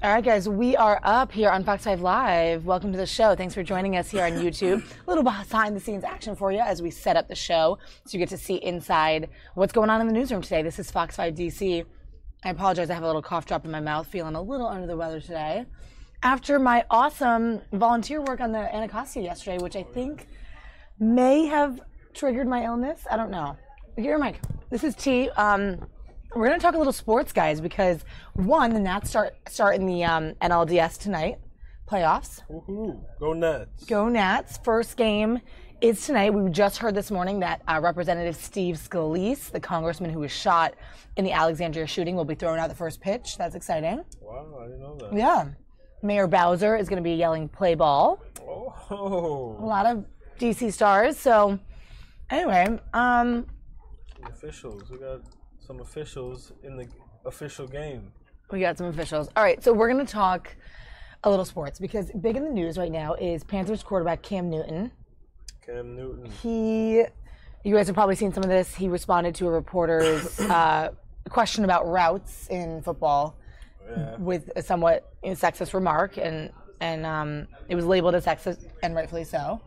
All right, guys, we are up here on Fox 5 Live. Welcome to the show. Thanks for joining us here on YouTube. A little behind-the-scenes action for you as we set up the show, so you get to see inside what's going on in the newsroom today. This is Fox 5 DC. I apologize, I have a little cough drop in my mouth, feeling a little under the weather today. After my awesome volunteer work on the Anacostia yesterday, which I think may have triggered my illness. I don't know. Here, Mike. This is T. We're going to talk a little sports, guys, because, one, the Nats start in the NLDS tonight, playoffs. Woohoo. Go Nats. Go Nats. First game is tonight. We just heard this morning that Representative Steve Scalise, the congressman who was shot in the Alexandria shooting, will be throwing out the first pitch. That's exciting. Wow, I didn't know that. Yeah. Mayor Bowser is going to be yelling, "Play ball." Oh. A lot of DC stars. So, anyway. Officials. We got some officials in the official game. We got some officials. All right, so we're going to talk a little sports because big in the news right now is Panthers quarterback Cam Newton. Cam Newton. You guys have probably seen some of this. He responded to a reporter's question about routes in football with a somewhat sexist remark, and it was labeled as sexist, and rightfully so.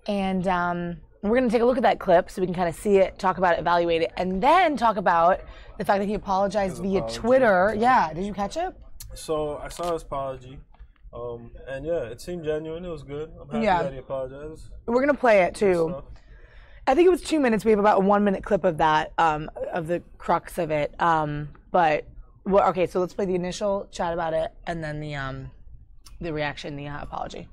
And we're going to take a look at that clip so we can kind of see it, talk about it, evaluate it, and then talk about the fact that he apologized via Twitter. Yeah, did you catch it? So I saw his apology, and yeah, it seemed genuine. It was good. I'm happy that he apologized. We're going to play it too. I think it was 2 minutes. We have about a 1 minute clip of that, of the crux of it. Okay, so let's play the initial chat about it, and then the reaction, the apology.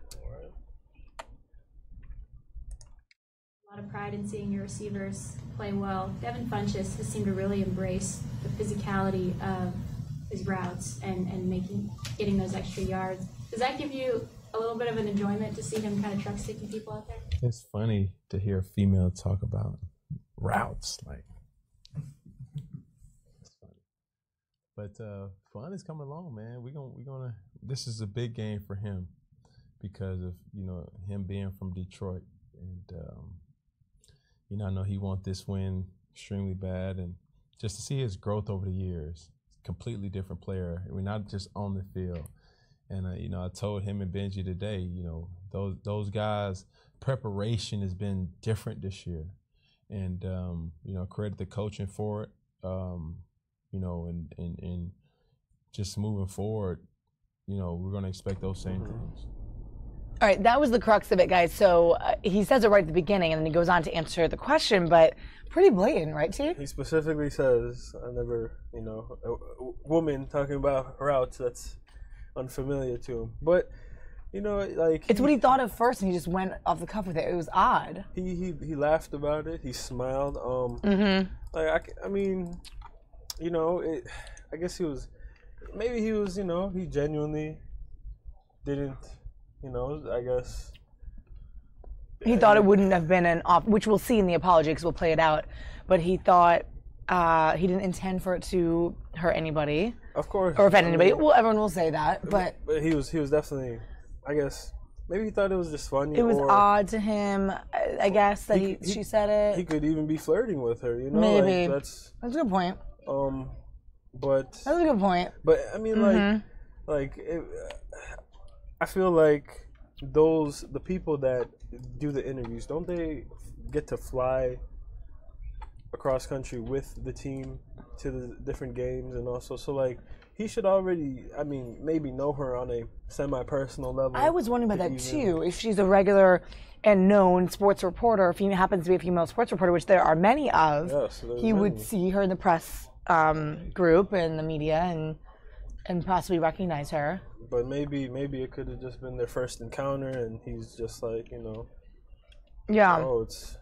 A lot of pride in seeing your receivers play well. Devin Funchess has seemed to really embrace the physicality of his routes and getting those extra yards. Does that give you a little bit of an enjoyment to see him kind of truck sticking people out there? It's funny to hear a female talk about routes, like it's funny. But fun is coming along, man. We're gonna. This is a big game for him because of him being from Detroit and. I know he wants this win extremely bad, and just to see his growth over the years, completely different player. We're not just on the field. And I told him and Benji today, those guys' preparation has been different this year, and credit the coaching for it. And just moving forward, we're going to expect those same things. All right, that was the crux of it, guys. So he says it right at the beginning, and then he goes on to answer the question, but pretty blatant, right, T? He specifically says, I never, a woman talking about routes that's unfamiliar to him. But, it's what he thought of first, and he just went off the cuff with it. It was odd. He laughed about it. He smiled. I guess he was, he genuinely didn't. I guess. He thought it wouldn't have been which we'll see in the apology because we'll play it out. But he thought he didn't intend for it to hurt anybody. Of course. Or offend anybody. Well, everyone will say that. But he was definitely, I guess, maybe he thought it was just funny. It was odd to him, I guess, that she said it. He could even be flirting with her, Maybe. That's a good point. But. That's a good point. But, I mean, I feel like the people that do the interviews, don't they get to fly across country with the team to the different games and also he should already maybe know her on a semi-personal level. I was wondering about that too. If she's a regular and known sports reporter, if he happens to be a female sports reporter, which there are many of, he would see her in the press group and the media and possibly recognize her. But maybe it could have just been their first encounter, and he's just like, Yeah. Oh, it's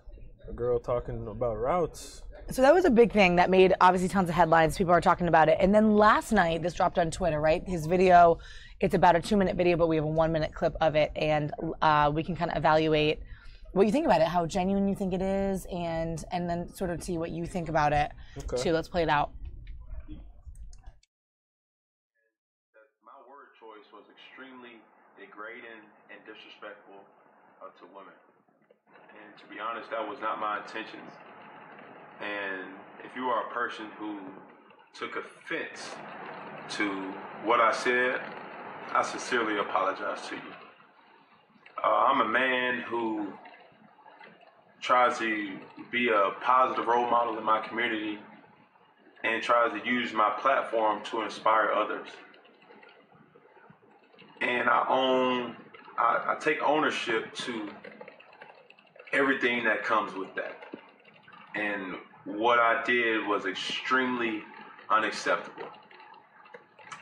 a girl talking about routes. So that was a big thing that made obviously tons of headlines. People are talking about it. And then last night, this dropped on Twitter, right? His video, it's about a 2-minute video, but we have a 1-minute clip of it. And we can kind of evaluate what you think about it, how genuine you think it is, and then sort of see what you think about it, too. Let's play it out. My word choice was extremely degrading and disrespectful to women. And to be honest, that was not my intentions. And if you are a person who took offense to what I said, I sincerely apologize to you. I'm a man who tries to be a positive role model in my community and tries to use my platform to inspire others. And I take ownership to everything that comes with that. And what I did was extremely unacceptable.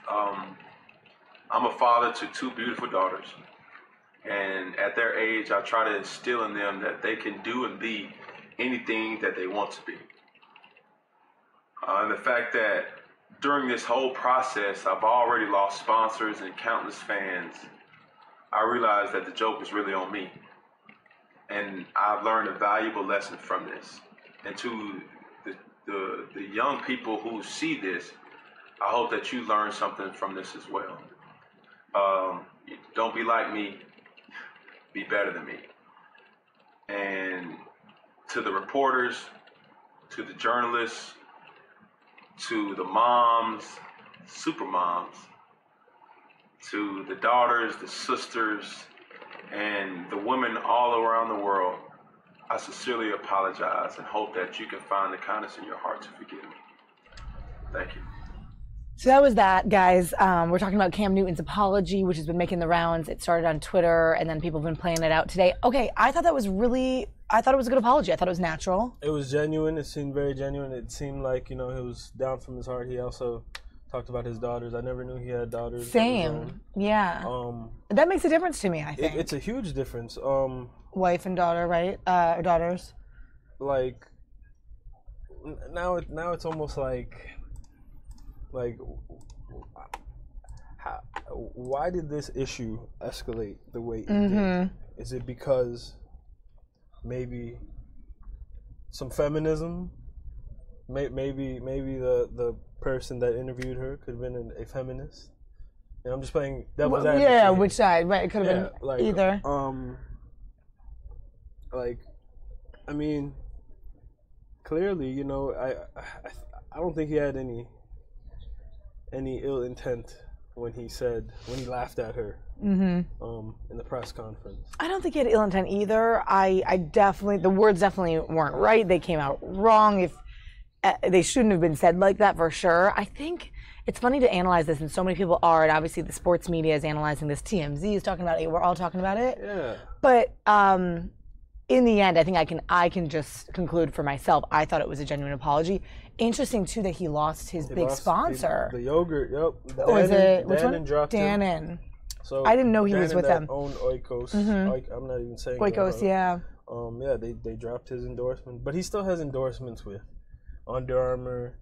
I'm a father to 2 beautiful daughters. And at their age, I try to instill in them that they can do and be anything that they want to be. And the fact that during this whole process, I've already lost sponsors and countless fans, I realized that the joke is really on me. And I've learned a valuable lesson from this. And to the young people who see this, I hope that you learn something from this as well. Don't be like me, be better than me. And to the reporters, to the journalists, to the moms, super moms, to the daughters, the sisters, and the women all around the world, I sincerely apologize and hope that you can find the kindness in your heart to forgive me. Thank you. So that was that, guys. We're talking about Cam Newton's apology, which has been making the rounds. It started on Twitter, and then people have been playing it out today. Okay, I thought it was a good apology. I thought it was natural. It was genuine. It seemed very genuine. It seemed like, he was down from his heart. He also talked about his daughters. I never knew he had daughters. Same. Yeah. That makes a difference to me, I think. It's a huge difference. Wife and daughter, right? Or daughters. Like, now it's almost like why did this issue escalate the way it did? Is it because maybe some feminism? Maybe the person that interviewed her could have been a feminist. I'm just playing devil's advocate. Yeah, which side? Right, it could have been either. I mean, clearly, I don't think he had any ill intent when he laughed at her in the press conference. I don't think he had ill intent either. I definitely, the words definitely weren't right. They came out wrong. If they shouldn't have been said like that, for sure. I think it's funny to analyze this, and so many people are, and obviously the sports media is analyzing this. TMZ is talking about it. We're all talking about it. Yeah. But in the end, I think I can just conclude for myself. I thought it was a genuine apology. Interesting too that he lost his big sponsor. The yogurt, yep. Dannon dropped Dannon. him. So I didn't know he was with them. Owned Oikos. I'm not even saying Oikos, yeah. They dropped his endorsement, but he still has endorsements with Under Armour.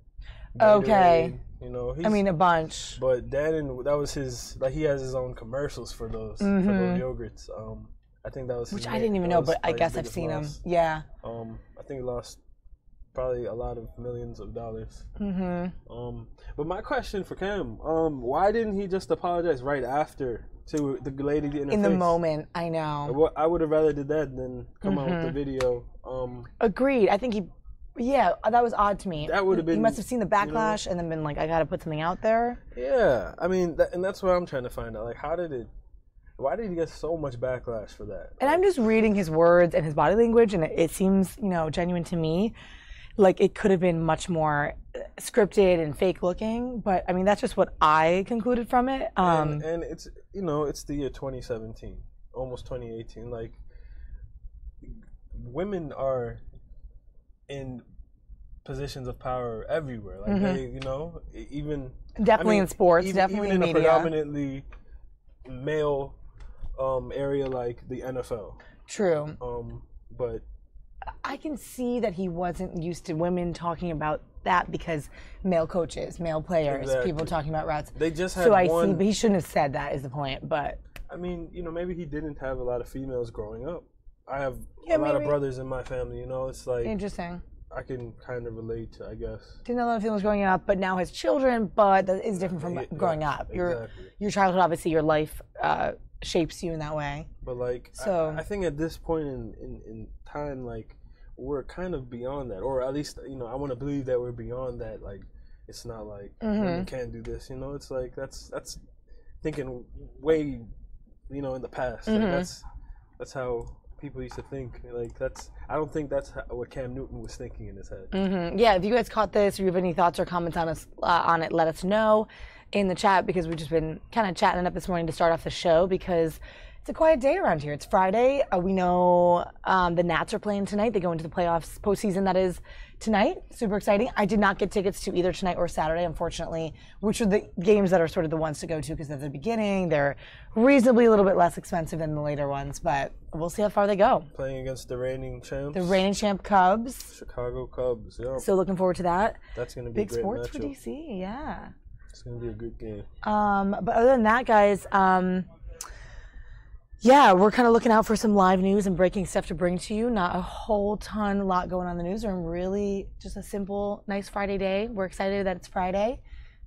Okay. Gatorade, a bunch. But Dannon, that was his. He has his own commercials for those yogurts. I think that was. Which I didn't even know, but I guess I've seen him. Yeah. I think he lost probably a lot of millions of dollars. But my question for Cam, why didn't he just apologize right after to the lady in the face? In the moment, I know. I would have rather did that than come out with the video. Agreed. I think that was odd to me. That would have been. He must have seen the backlash and then been like, I got to put something out there. Yeah, I mean, and that's what I'm trying to find out. Why did he get so much backlash for that? And I'm just reading his words and his body language, and it seems, genuine to me. Like it could have been much more scripted and fake looking, but I mean that's just what I concluded from it. And it's it's the year 2017, almost 2018. Like women are in positions of power everywhere. Like they, even definitely in sports, definitely even in a media. predominantly male area like the NFL. True. But I can see that he wasn't used to women talking about that because male coaches, male players, people talking about routes. They just had so I one. see, but he shouldn't have said that. Is the point? But I mean, maybe he didn't have a lot of females growing up. I have a lot of brothers in my family. It's like interesting. I can kind of relate to, I guess. Didn't have a lot of females growing up, but now has children. But that is different from growing up. Your childhood, obviously, your life shapes you in that way. But like, so I think at this point in time, like, we're kind of beyond that, or at least I want to believe that we're beyond that. Like, it's not like women can't do this. It's like that's thinking way in the past. Like, that's how people used to think. Like, I don't think that's what Cam Newton was thinking in his head. Yeah, if you guys caught this or you have any thoughts or comments on it, let us know in the chat, because we've just been kind of chatting it up this morning to start off the show, because it's a quiet day around here. It's Friday. We know the Nats are playing tonight. They go into the playoffs, postseason, that is tonight. Super exciting. I did not get tickets to either tonight or Saturday, unfortunately, which are the games that are sort of the ones to go to because of the beginning. They're reasonably a little bit less expensive than the later ones, but we'll see how far they go. Playing against the reigning champs. The reigning champ Cubs. Chicago Cubs, yeah. So looking forward to that. That's going to be big a great sports matchup. for DC, yeah. It's going to be a good game. But other than that, guys, yeah, we're kind of looking out for some live news and breaking stuff to bring to you. Not a lot going on in the newsroom. Really just a simple, nice Friday day. We're excited that it's Friday.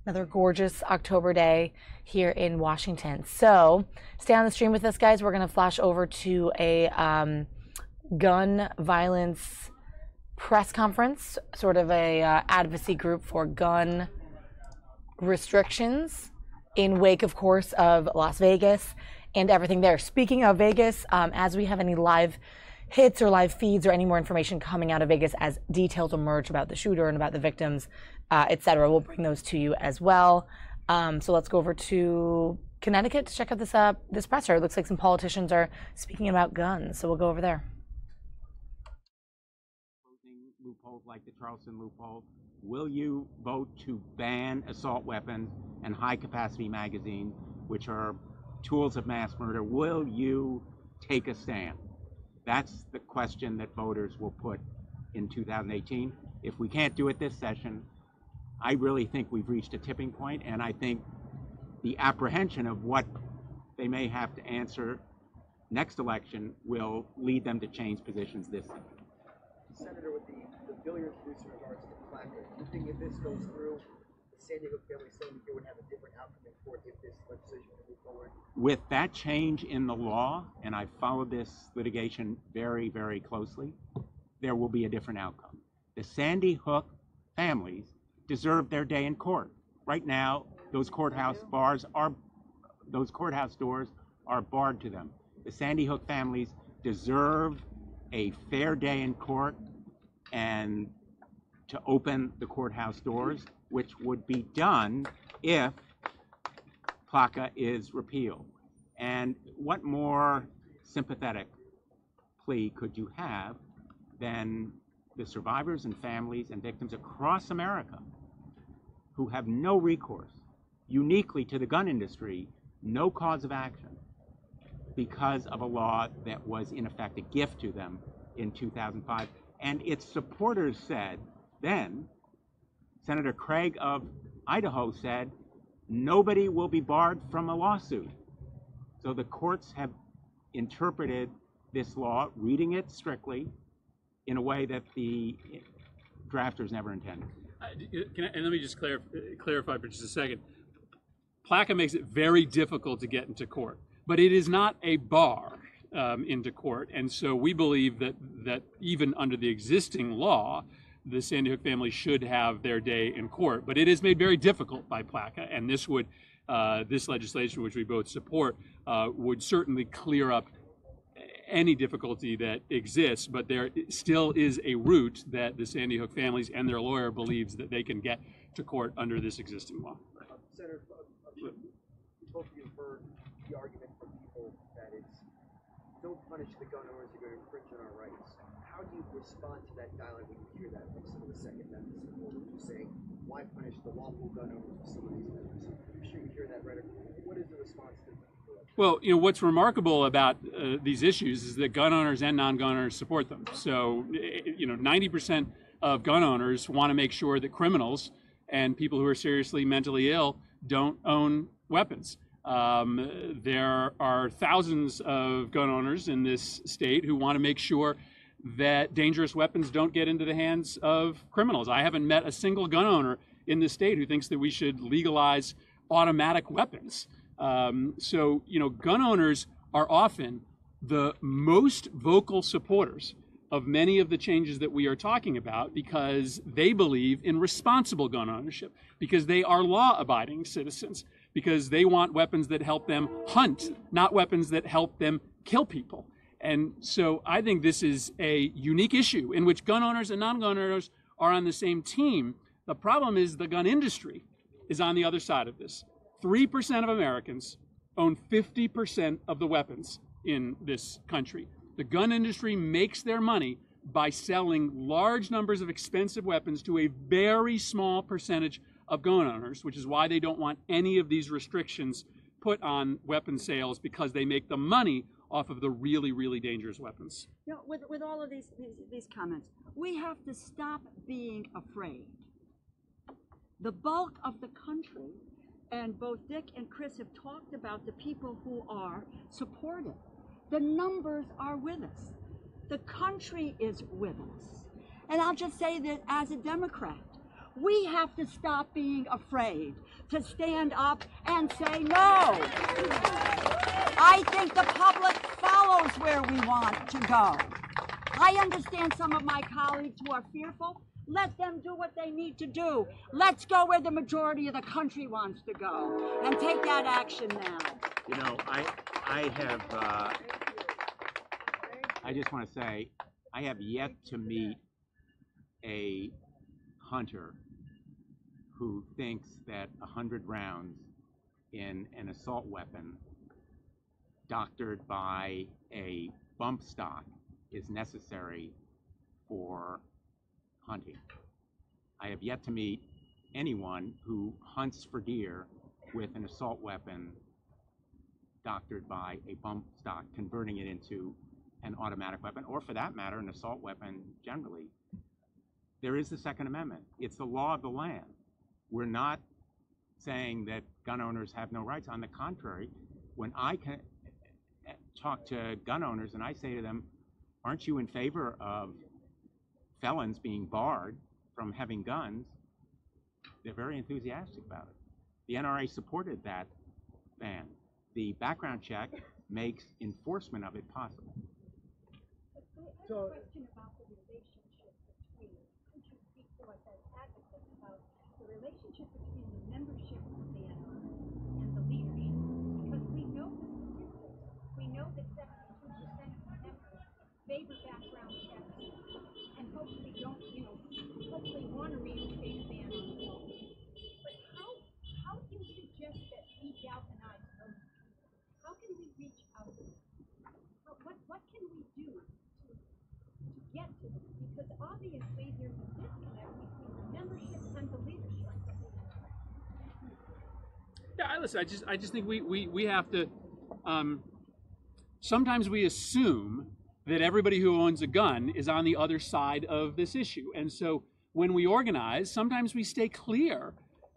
Another gorgeous October day here in Washington. So stay on the stream with us, guys. We're going to flash over to a gun violence press conference, sort of a advocacy group for gun restrictions in wake, of course, of Las Vegas and everything there. Speaking of Vegas, as we have any live hits or live feeds or any more information coming out of Vegas as details emerge about the shooter and about the victims, etc., we'll bring those to you as well. So let's go over to Connecticut to check out this presser. It looks like some politicians are speaking about guns, so we'll go over there. Loopholes like the Charleston loophole. Will you vote to ban assault weapons and high-capacity magazines, which are tools of mass murder? Will you take a stand? That's the question that voters will put in 2018. If we can't do it this session, I really think we've reached a tipping point, and I think the apprehension of what they may have to answer next election will lead them to change positions this time. Senator, with the bill you're introducing in regards to placard, do you think if this goes through, the San Diego family saying that they would have a different outcome in court if this legislation would move forward? With that change in the law, and I followed this litigation very, very closely, there will be a different outcome. The Sandy Hook families deserve their day in court. Right now, those courthouse doors are barred to them. The Sandy Hook families deserve a fair day in court and to open the courthouse doors, which would be done if PLCAA is repealed. And what more sympathetic plea could you have than the survivors and families and victims across America who have no recourse, uniquely to the gun industry, no cause of action, because of a law that was in effect a gift to them in 2005. And its supporters said then, Senator Craig of Idaho said, nobody will be barred from a lawsuit. So the courts have interpreted this law, reading it strictly, in a way that the drafters never intended. And let me just clarify for just a second. PLCAA makes it very difficult to get into court, but it is not a bar into court. And so we believe that even under the existing law, the Sandy Hook family should have their day in court. But it is made very difficult by PLCAA, and this legislation, which we both support, would certainly clear up any difficulty that exists. But there still is a route that the Sandy Hook families and their lawyer believes that they can get to court under this existing law. Senator, both of you have heard the argument from people that it's don't punish the gun owners, you're going to infringe on our rights. How do you respond to that dialogue when you hear that from some of the Second Amendment supporters who say, why punish the lawful gun owners with some of these measures? I'm sure you hear that rhetoric. What is the response to that? Well, you know, what's remarkable about these issues is that gun owners and non-gun owners support them. So, you know, 90% of gun owners want to make sure that criminals and people who are seriously mentally ill don't own weapons. There are thousands of gun owners in this state who want to make sure that dangerous weapons don't get into the hands of criminals. I haven't met a single gun owner in this state who thinks that we should legalize automatic weapons. So, you know, gun owners are often the most vocal supporters of many of the changes that we are talking about because they believe in responsible gun ownership, because they are law-abiding citizens, because they want weapons that help them hunt, not weapons that help them kill people. And so I think this is a unique issue in which gun owners and non-gun owners are on the same team. The problem is the gun industry is on the other side of this. 3% of Americans own 50% of the weapons in this country. The gun industry makes their money by selling large numbers of expensive weapons to a very small percentage of gun owners, which is why they don't want any of these restrictions put on weapon sales, because they make the money off of the really, really dangerous weapons. You know, with all of these comments, we have to stop being afraid. The bulk of the country, and both Dick and Chris have talked about the people who are supportive. The numbers are with us. The country is with us. And I'll just say that as a Democrat, we have to stop being afraid to stand up and say no. I think the public follows where we want to go. I understand some of my colleagues who are fearful. Let them do what they need to do. Let's go where the majority of the country wants to go and take that action now. You know, I just want to say, I have yet to meet a hunter who thinks that 100 rounds in an assault weapon doctored by a bump stock is necessary for hunting. I have yet to meet anyone who hunts for deer with an assault weapon doctored by a bump stock, converting it into an automatic weapon, or for that matter, an assault weapon generally. There is the Second Amendment. It's the law of the land. We're not saying that gun owners have no rights. On the contrary, when I talk to gun owners and I say to them, aren't you in favor of felons being barred from having guns? They're very enthusiastic about it. The NRA supported that ban. The background check makes enforcement of it possible. I have a question about the relationship between, could you speak to us as advocates about the relationship between the membership of the NRA and the leadership? Because we know the statistics. We know that 72% of members favor background checks and hopefully don't, hopefully want to reinstate a ban on assault. But how do you suggest that we galvanize those people? How can we reach out to them? What can we do to get to them? Because obviously there's a disconnect between the membership and the leadership of the NRA. Yeah, listen, I just think we have to, sometimes we assume that everybody who owns a gun is on the other side of this issue. And so when we organize, sometimes we stay clear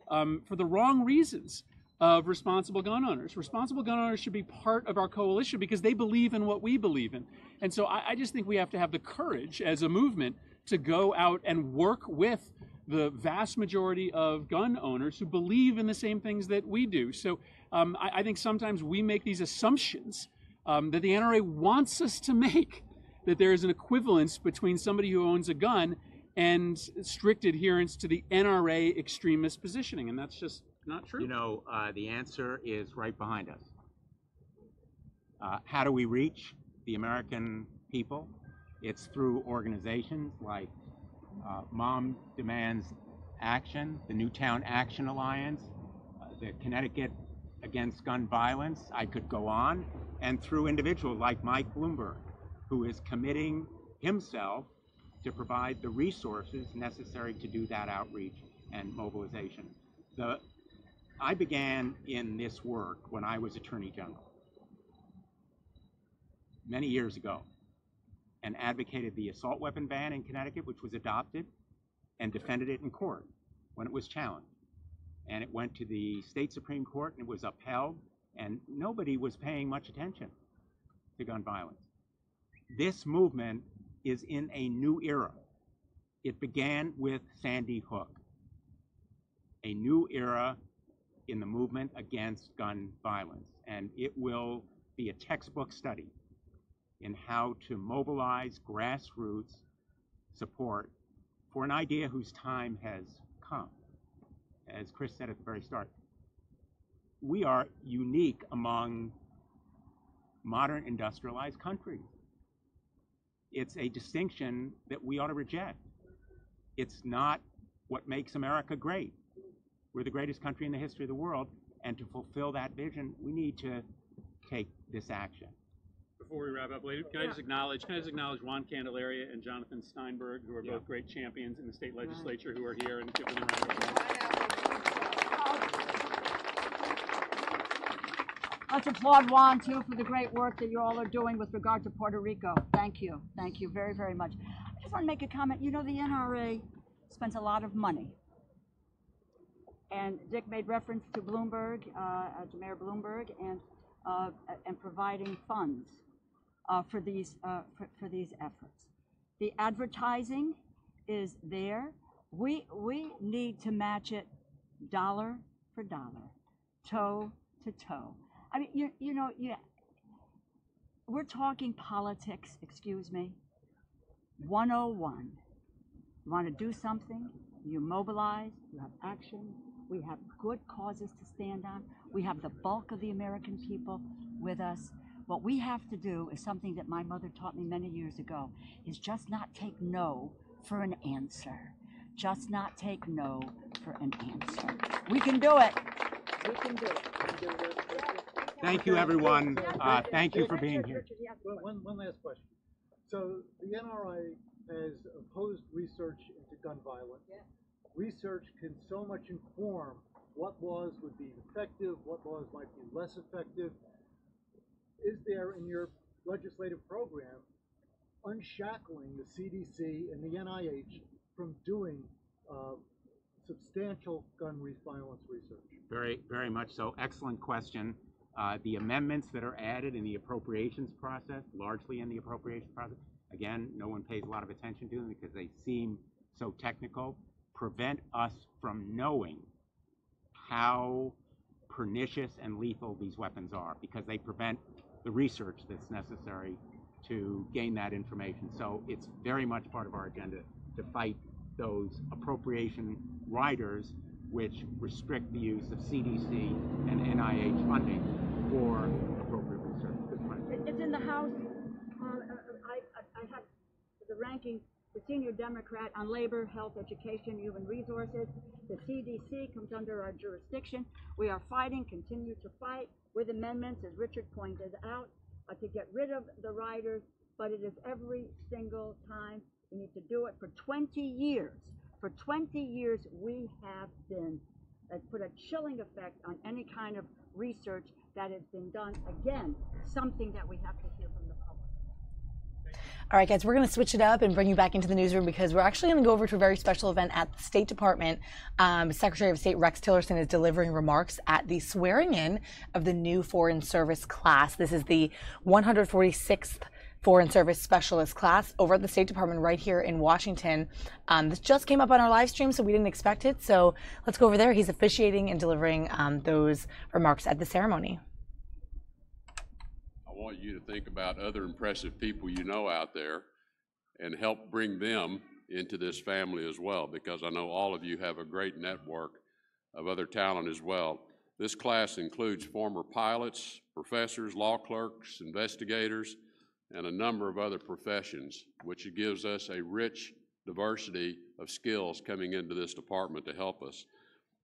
for the wrong reasons of responsible gun owners. Responsible gun owners should be part of our coalition because they believe in what we believe in. And so I just think we have to have the courage as a movement to go out and work with the vast majority of gun owners who believe in the same things that we do. So I think sometimes we make these assumptions that the NRA wants us to make, that there is an equivalence between somebody who owns a gun and strict adherence to the NRA extremist positioning, and that's just not true. You know, the answer is right behind us. How do we reach the American people? It's through organizations like Mom Demands Action, the Newtown Action Alliance, the Connecticut Against Gun Violence. I could go on. And through individuals like Mike Bloomberg, who is committing himself to provide the resources necessary to do that outreach and mobilization. I began in this work when I was Attorney General many years ago and advocated the assault weapon ban in Connecticut, which was adopted, and defended it in court when it was challenged. And it went to the state Supreme Court and it was upheld, and nobody was paying much attention to gun violence. This movement is in a new era. It began with Sandy Hook, a new era in the movement against gun violence, and it will be a textbook study in how to mobilize grassroots support for an idea whose time has come. As Chris said at the very start, we are unique among modern industrialized countries. It's a distinction that we ought to reject. It's not what makes America great. We're the greatest country in the history of the world, and to fulfill that vision, we need to take this action. Before we wrap up, can I just acknowledge Juan Candelaria and Jonathan Steinberg, who are both great champions in the state legislature, who are here, and give them a round of applause. Let's applaud Juan, too, for the great work that you all are doing with regard to Puerto Rico. Thank you. Thank you very, very much. I just want to make a comment. You know, the NRA spends a lot of money. And Dick made reference to Bloomberg, to Mayor Bloomberg, and providing funds for these efforts. The advertising is there. We need to match it dollar for dollar, toe to toe. I mean, we're talking politics, excuse me, 101. You want to do something, you mobilize, you have action. We have good causes to stand on. We have the bulk of the American people with us. What we have to do is something that my mother taught me many years ago, is just not take no for an answer. Just not take no for an answer. We can do it. We can do it. Thank you, everyone. Thank you for being here. One last question. So the NRA has opposed research into gun violence. Research can so much inform what laws would be effective, what laws might be less effective. Is there in your legislative program unshackling the CDC and the NIH from doing substantial gun violence research? Very, very much so. Excellent question. The amendments that are added in the appropriations process, largely in the appropriations process, again, no one pays a lot of attention to them because they seem so technical, prevent us from knowing how pernicious and lethal these weapons are, because they prevent the research that's necessary to gain that information. So it's very much part of our agenda to fight those appropriation riders which restrict the use of CDC and NIH funding for appropriate research. It's in the House. I have the ranking, the senior Democrat on labor, health, education, human resources. The CDC comes under our jurisdiction. We are fighting, continue to fight with amendments, as Richard pointed out, to get rid of the riders, but it is every single time. We need to do it for 20 years. For 20 years, we have been put a chilling effect on any kind of research that has been done. Again, something that we have to hear from the public. All right, guys, we're going to switch it up and bring you back into the newsroom because we're actually going to go over to a very special event at the State Department. Secretary of State Rex Tillerson is delivering remarks at the swearing in of the new Foreign Service class. This is the 146th Foreign Service Specialist class over at the State Department right here in Washington. This just came up on our live stream, so we didn't expect it. So let's go over there. He's officiating and delivering those remarks at the ceremony. I want you to think about other impressive people you know out there and help bring them into this family as well, because I know all of you have a great network of other talent as well. This class includes former pilots, professors, law clerks, investigators, and a number of other professions, which gives us a rich diversity of skills coming into this department to help us.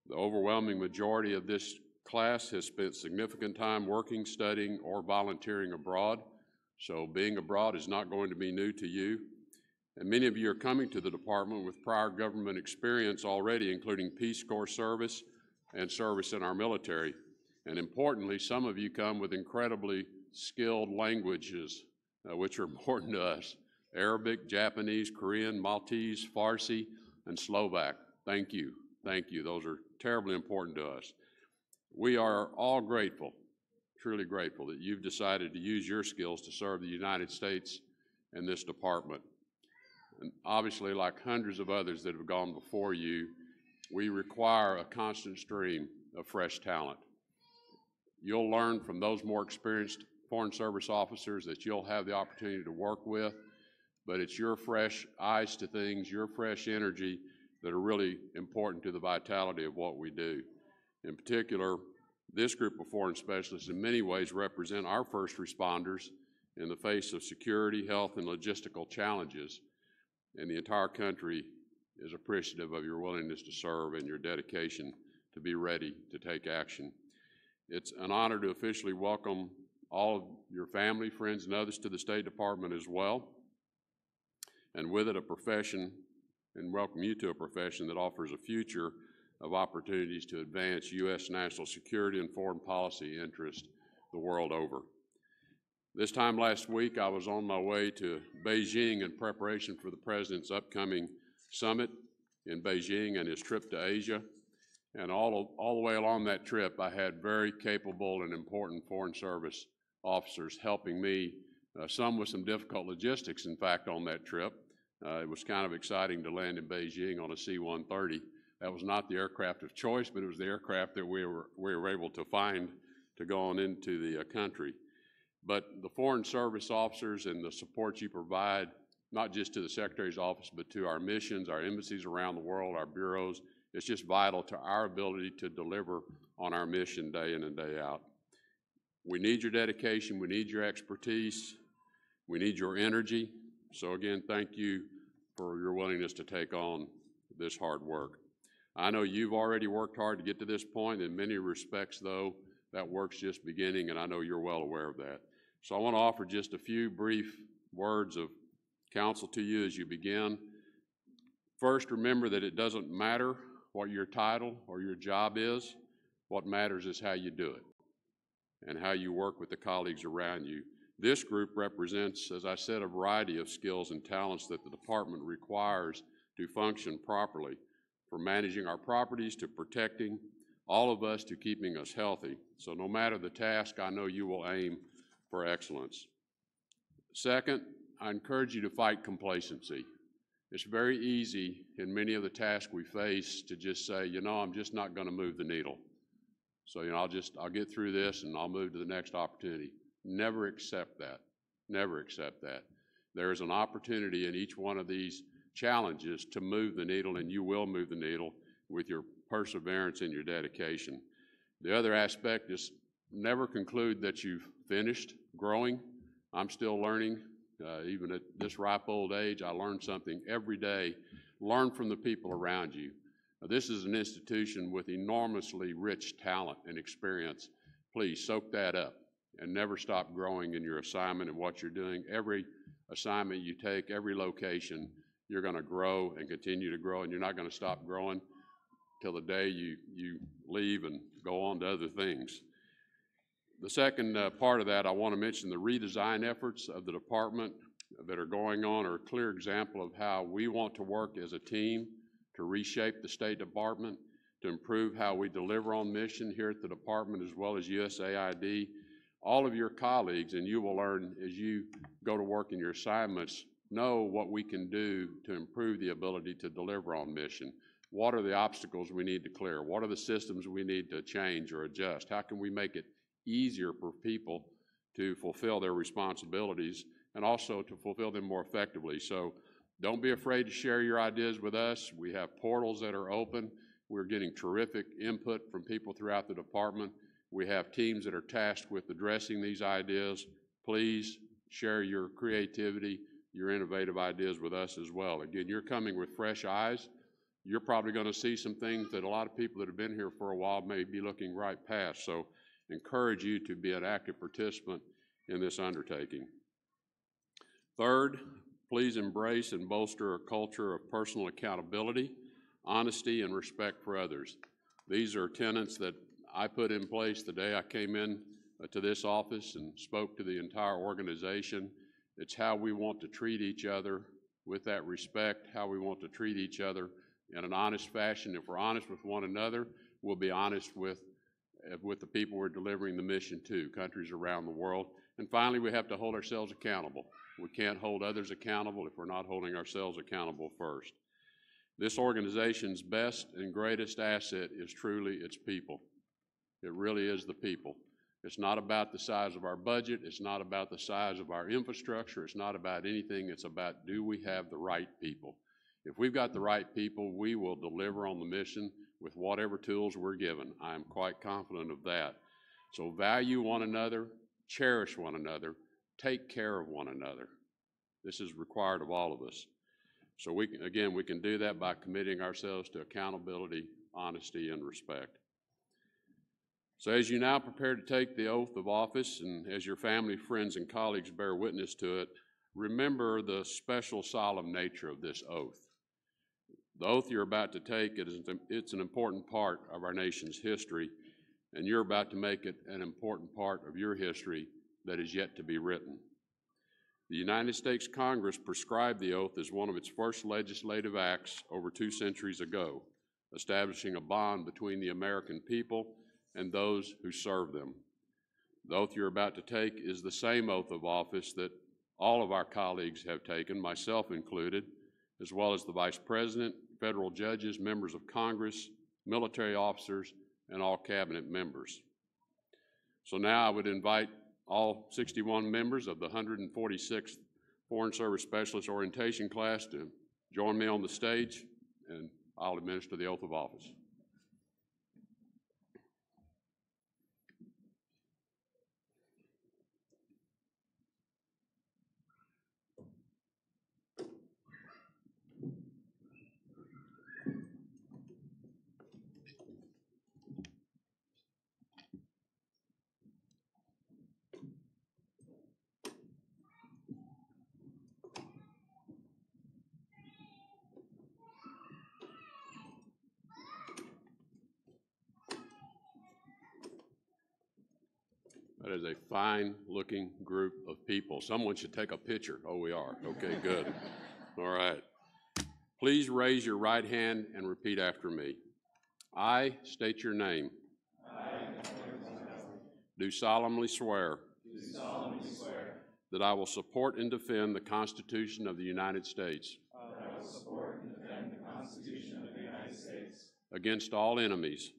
The overwhelming majority of this class has spent significant time working, studying, or volunteering abroad, so being abroad is not going to be new to you. And many of you are coming to the department with prior government experience already, including Peace Corps service and service in our military. And importantly, some of you come with incredibly skilled languages, which are important to us: Arabic, Japanese, Korean, Maltese, Farsi, and Slovak. Thank you. Thank you. Those are terribly important to us. We are all grateful, truly grateful, that you've decided to use your skills to serve the United States and this department. And obviously, like hundreds of others that have gone before you, we require a constant stream of fresh talent. You'll learn from those more experienced Foreign Service officers that you'll have the opportunity to work with, but it's your fresh eyes to things, your fresh energy that are really important to the vitality of what we do. In particular, this group of foreign specialists in many ways represent our first responders in the face of security, health, and logistical challenges, and the entire country is appreciative of your willingness to serve and your dedication to be ready to take action. It's an honor to officially welcome all of your family, friends, and others to the State Department as well, and with it a profession, and welcome you to a profession that offers a future of opportunities to advance U.S. national security and foreign policy interests the world over. This time last week, I was on my way to Beijing in preparation for the President's upcoming summit in Beijing and his trip to Asia. And all the way along that trip, I had very capable and important Foreign Service officers helping me, some with some difficult logistics, in fact, on that trip. It was kind of exciting to land in Beijing on a C-130. That was not the aircraft of choice, but it was the aircraft that we were able to find to go on into the country. But the Foreign Service officers and the support you provide, not just to the Secretary's office, but to our missions, our embassies around the world, our bureaus, it's just vital to our ability to deliver on our mission day in and day out. We need your dedication, we need your expertise, we need your energy. So again, thank you for your willingness to take on this hard work. I know you've already worked hard to get to this point. In many respects, though, that work's just beginning, and I know you're well aware of that. So I want to offer just a few brief words of counsel to you as you begin. First, remember that it doesn't matter what your title or your job is. What matters is how you do it and how you work with the colleagues around you. This group represents, as I said, a variety of skills and talents that the department requires to function properly, from managing our properties to protecting all of us to keeping us healthy. So no matter the task, I know you will aim for excellence. Second, I encourage you to fight complacency. It's very easy in many of the tasks we face to just say, you know, I'm just not going to move the needle. So, you know, I'll get through this and I'll move to the next opportunity. Never accept that. Never accept that. There is an opportunity in each one of these challenges to move the needle, and you will move the needle with your perseverance and your dedication. The other aspect is never conclude that you've finished growing. I'm still learning. Even at this ripe old age, I learn something every day. Learn from the people around you. This is an institution with enormously rich talent and experience. Please soak that up and never stop growing in your assignment and what you're doing. Every assignment you take, every location, you're going to grow and continue to grow, and you're not going to stop growing till the day you leave and go on to other things. The second part of that, I want to mention the redesign efforts of the department that are going on are a clear example of how we want to work as a team to reshape the State Department, to improve how we deliver on mission here at the department as well as USAID. All of your colleagues, and you will learn as you go to work in your assignments, know what we can do to improve the ability to deliver on mission. What are the obstacles we need to clear? What are the systems we need to change or adjust? How can we make it easier for people to fulfill their responsibilities and also to fulfill them more effectively? So don't be afraid to share your ideas with us. We have portals that are open. We're getting terrific input from people throughout the department. We have teams that are tasked with addressing these ideas. Please share your creativity, your innovative ideas with us as well. Again, you're coming with fresh eyes. You're probably going to see some things that a lot of people that have been here for a while may be looking right past. So encourage you to be an active participant in this undertaking. Third, please embrace and bolster a culture of personal accountability, honesty, and respect for others. These are tenets that I put in place the day I came in to this office and spoke to the entire organization. It's how we want to treat each other with that respect, how we want to treat each other in an honest fashion. If we're honest with one another, we'll be honest with the people we're delivering the mission to, countries around the world. And finally, we have to hold ourselves accountable. We can't hold others accountable if we're not holding ourselves accountable first. This organization's best and greatest asset is truly its people. It really is the people. It's not about the size of our budget. It's not about the size of our infrastructure. It's not about anything. It's about, do we have the right people? If we've got the right people, we will deliver on the mission with whatever tools we're given. I am quite confident of that. So value one another, cherish one another, take care of one another. This is required of all of us. So we can do that by committing ourselves to accountability, honesty, and respect. So as you now prepare to take the oath of office, and as your family, friends, and colleagues bear witness to it, remember the special, solemn nature of this oath. The oath you're about to take, it's an important part of our nation's history, and you're about to make it an important part of your history that is yet to be written. The United States Congress prescribed the oath as one of its first legislative acts over 2 centuries ago, establishing a bond between the American people and those who serve them. The oath you're about to take is the same oath of office that all of our colleagues have taken, myself included, as well as the Vice President, federal judges, members of Congress, military officers, and all cabinet members. So now I would invite all 61 members of the 146th Foreign Service Specialist Orientation class to join me on the stage, and I'll administer the oath of office. That is a fine-looking group of people. Someone should take a picture. Oh, we are. Okay, good. All right. Please raise your right hand and repeat after me. I state your name. Do solemnly swear. That I will support and defend the Constitution of the United States. Against all enemies.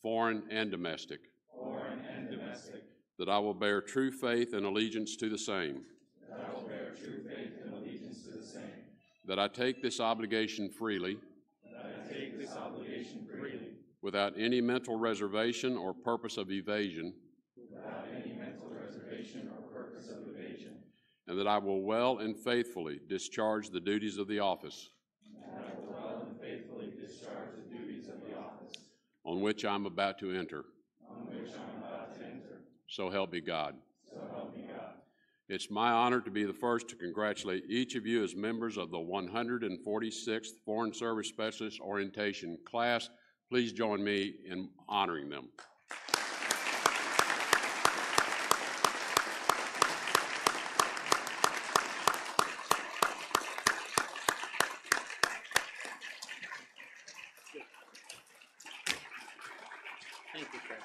Foreign and domestic. That I will bear true faith and allegiance to the same. That I take this obligation freely. Without any mental reservation or purpose of evasion. And that I will well and faithfully discharge the duties of the office. On which I am about to enter. So help me God. It's my honor to be the first to congratulate each of you as members of the 146th Foreign Service Specialist Orientation class. Please join me in honoring them. Thank you, sir.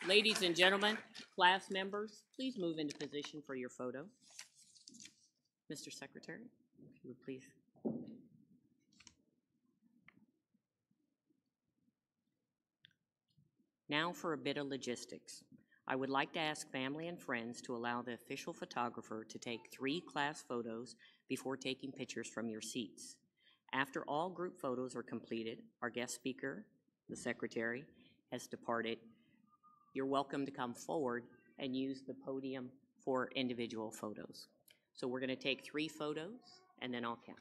Ladies and gentlemen, class members, please move into position for your photo. Mr. Secretary, if you would please. Now for a bit of logistics. I would like to ask family and friends to allow the official photographer to take 3 class photos before taking pictures from your seats. After all group photos are completed, our guest speaker, the secretary, has departed. You're welcome to come forward and use the podium for individual photos. So we're going to take 3 photos, and then I'll count.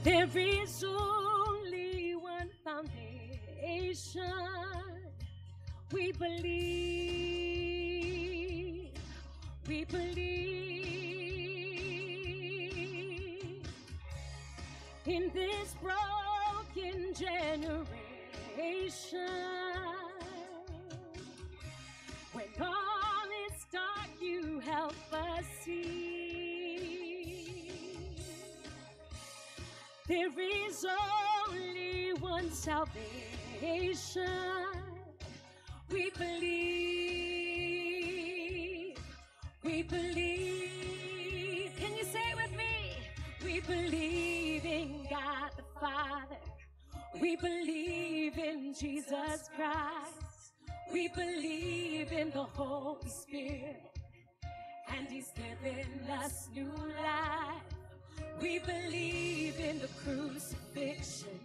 There is only one foundation. We believe, we believe in this broken generation. When all is dark, you help us see. There is only one salvation. We believe, we believe. Can you say it with me? We believe in God the Father. We believe in Jesus Christ. We believe in the Holy Spirit. And He's given us new life. We believe in the crucifixion.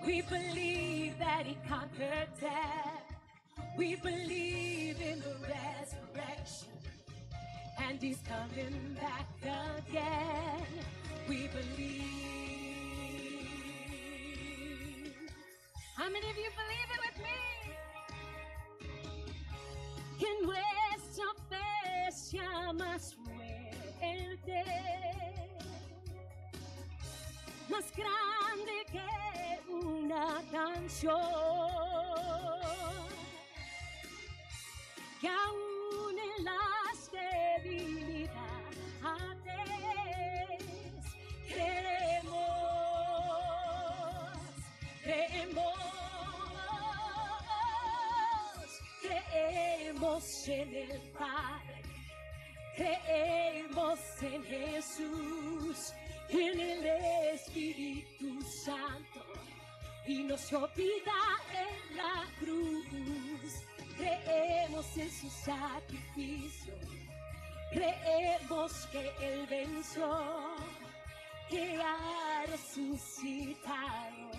We believe that He conquered death. We believe in the resurrection. And He's coming back again. We believe. How many of you believe it with me? En nuestra fe sea más fuerte, más grande que una canción, que aún en las debilidades creemos, creemos, creemos en el Padre, creemos en Jesús, en el Espíritu Santo, y nos olvida en la cruz. Creemos en su sacrificio, creemos que Él venció, que ha resucitado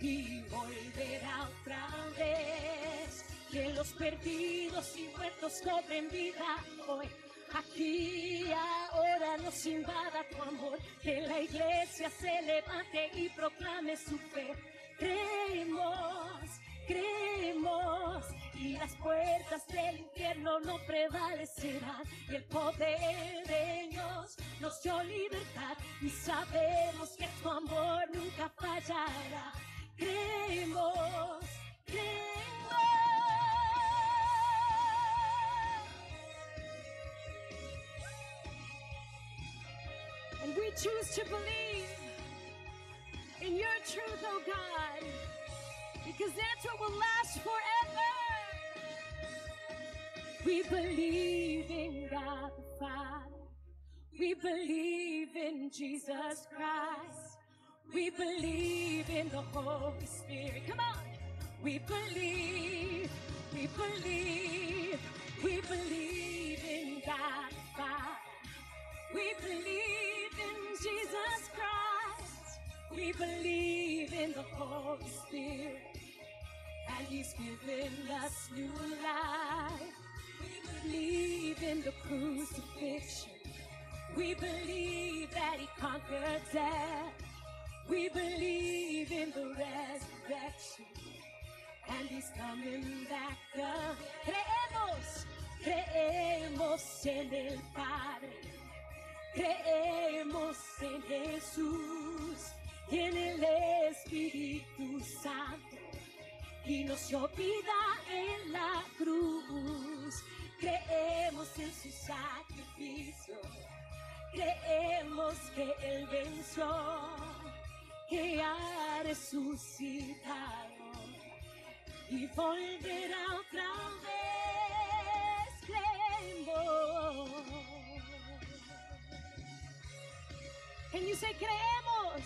y volverá otra vez. Que los perdidos y muertos cobren vida hoy. Aquí y ahora nos invada tu amor, que la iglesia se levante y proclame su fe. Creemos, creemos, y las puertas del infierno no prevalecerán. Y el poder de Dios nos dio libertad, y sabemos que tu amor nunca fallará. Creemos, creemos. And we choose to believe in your truth, oh God, because that's what will last forever. We believe in God the Father. We believe in Jesus Christ. We believe in the Holy Spirit. Come on. We believe, we believe, we believe in God the Father. We believe in Jesus Christ. We believe in the Holy Spirit. And He's given us new life. We believe in the crucifixion. We believe that He conquered death. We believe in the resurrection. And He's coming back again. Creemos, creemos en el Padre. Creemos en Jesús, en el Espíritu Santo, y nos dio vida en la cruz. Creemos en su sacrificio, creemos que Él venció, que ha resucitado y volverá otra vez. Creemos. Can you say creemos?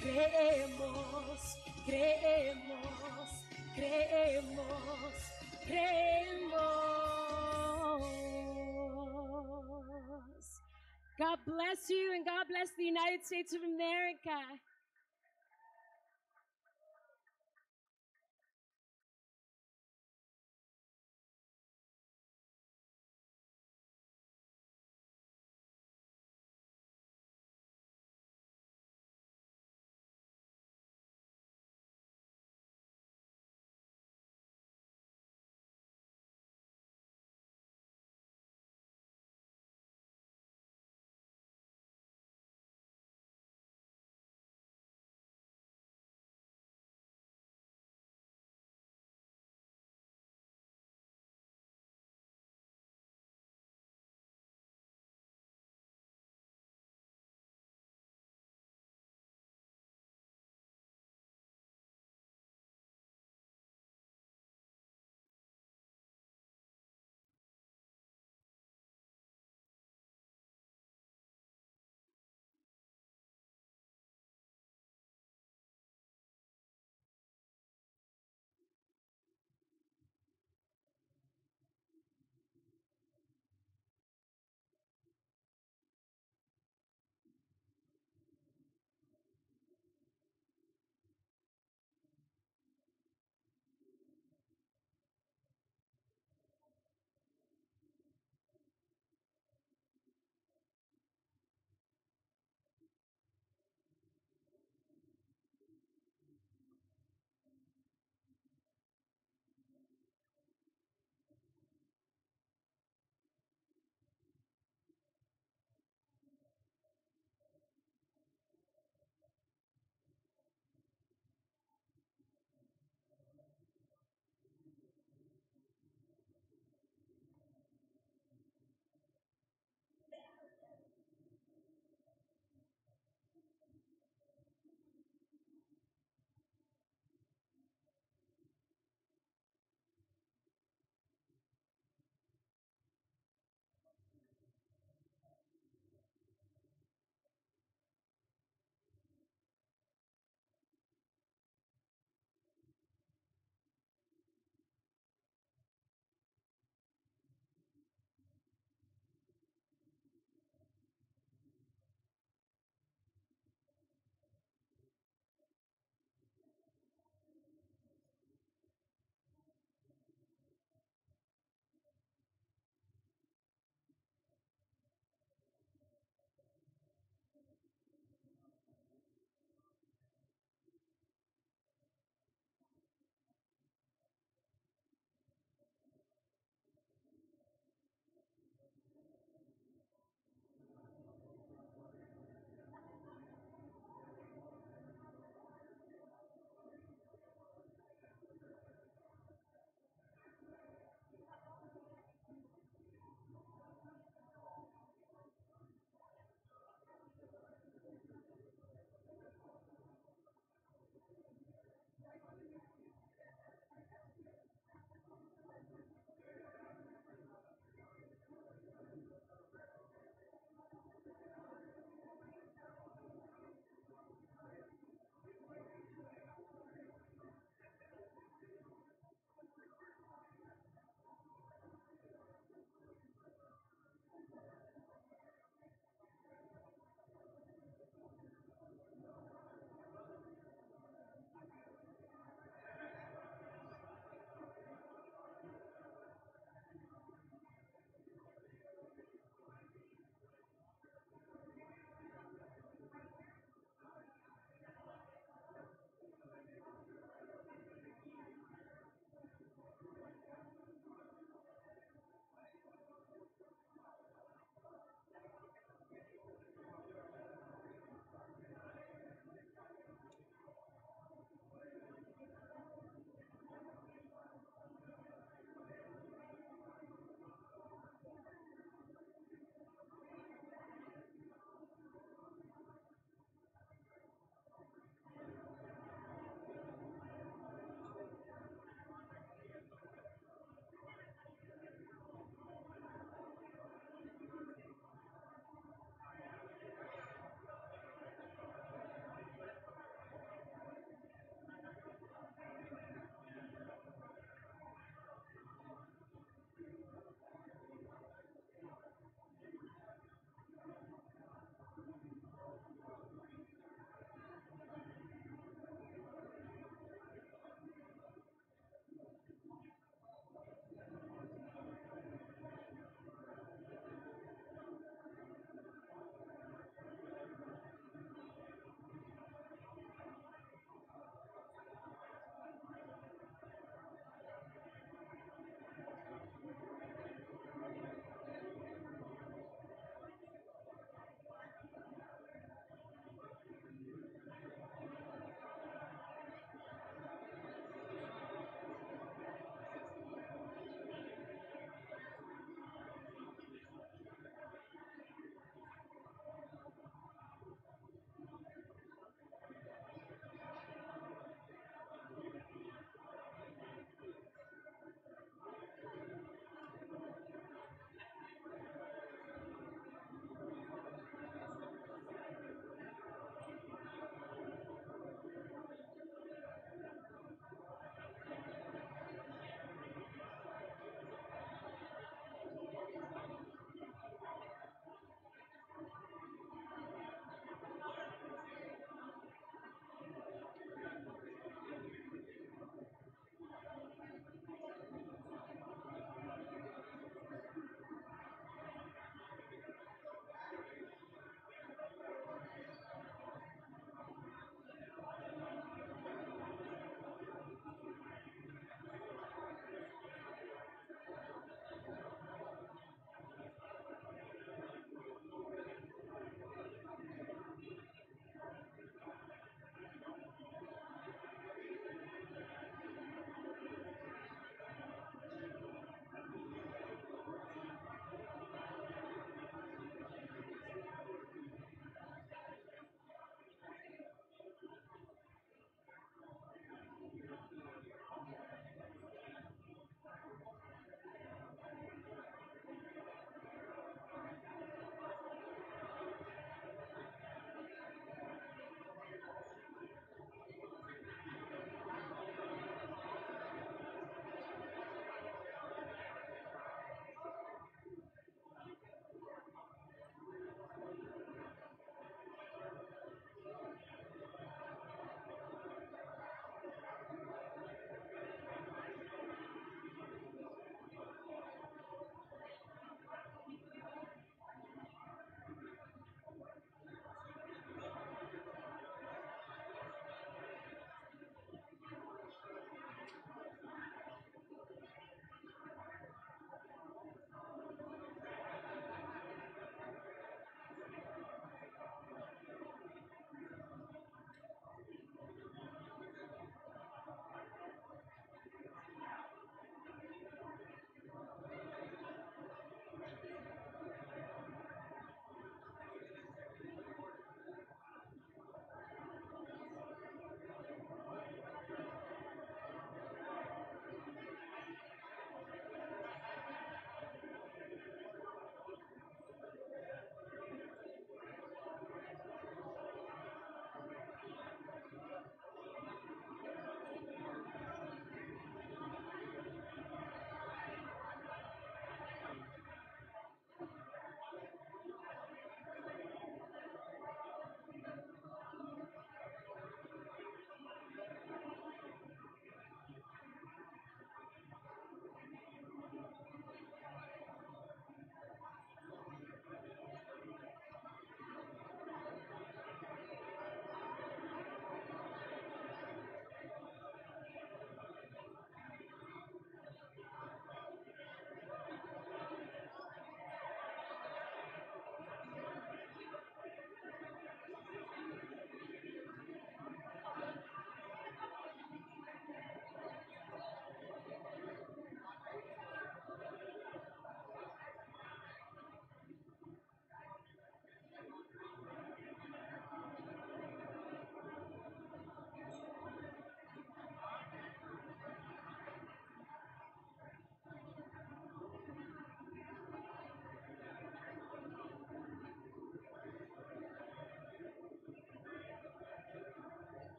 Creemos, creemos, creemos, creemos. God bless you and God bless the United States of America.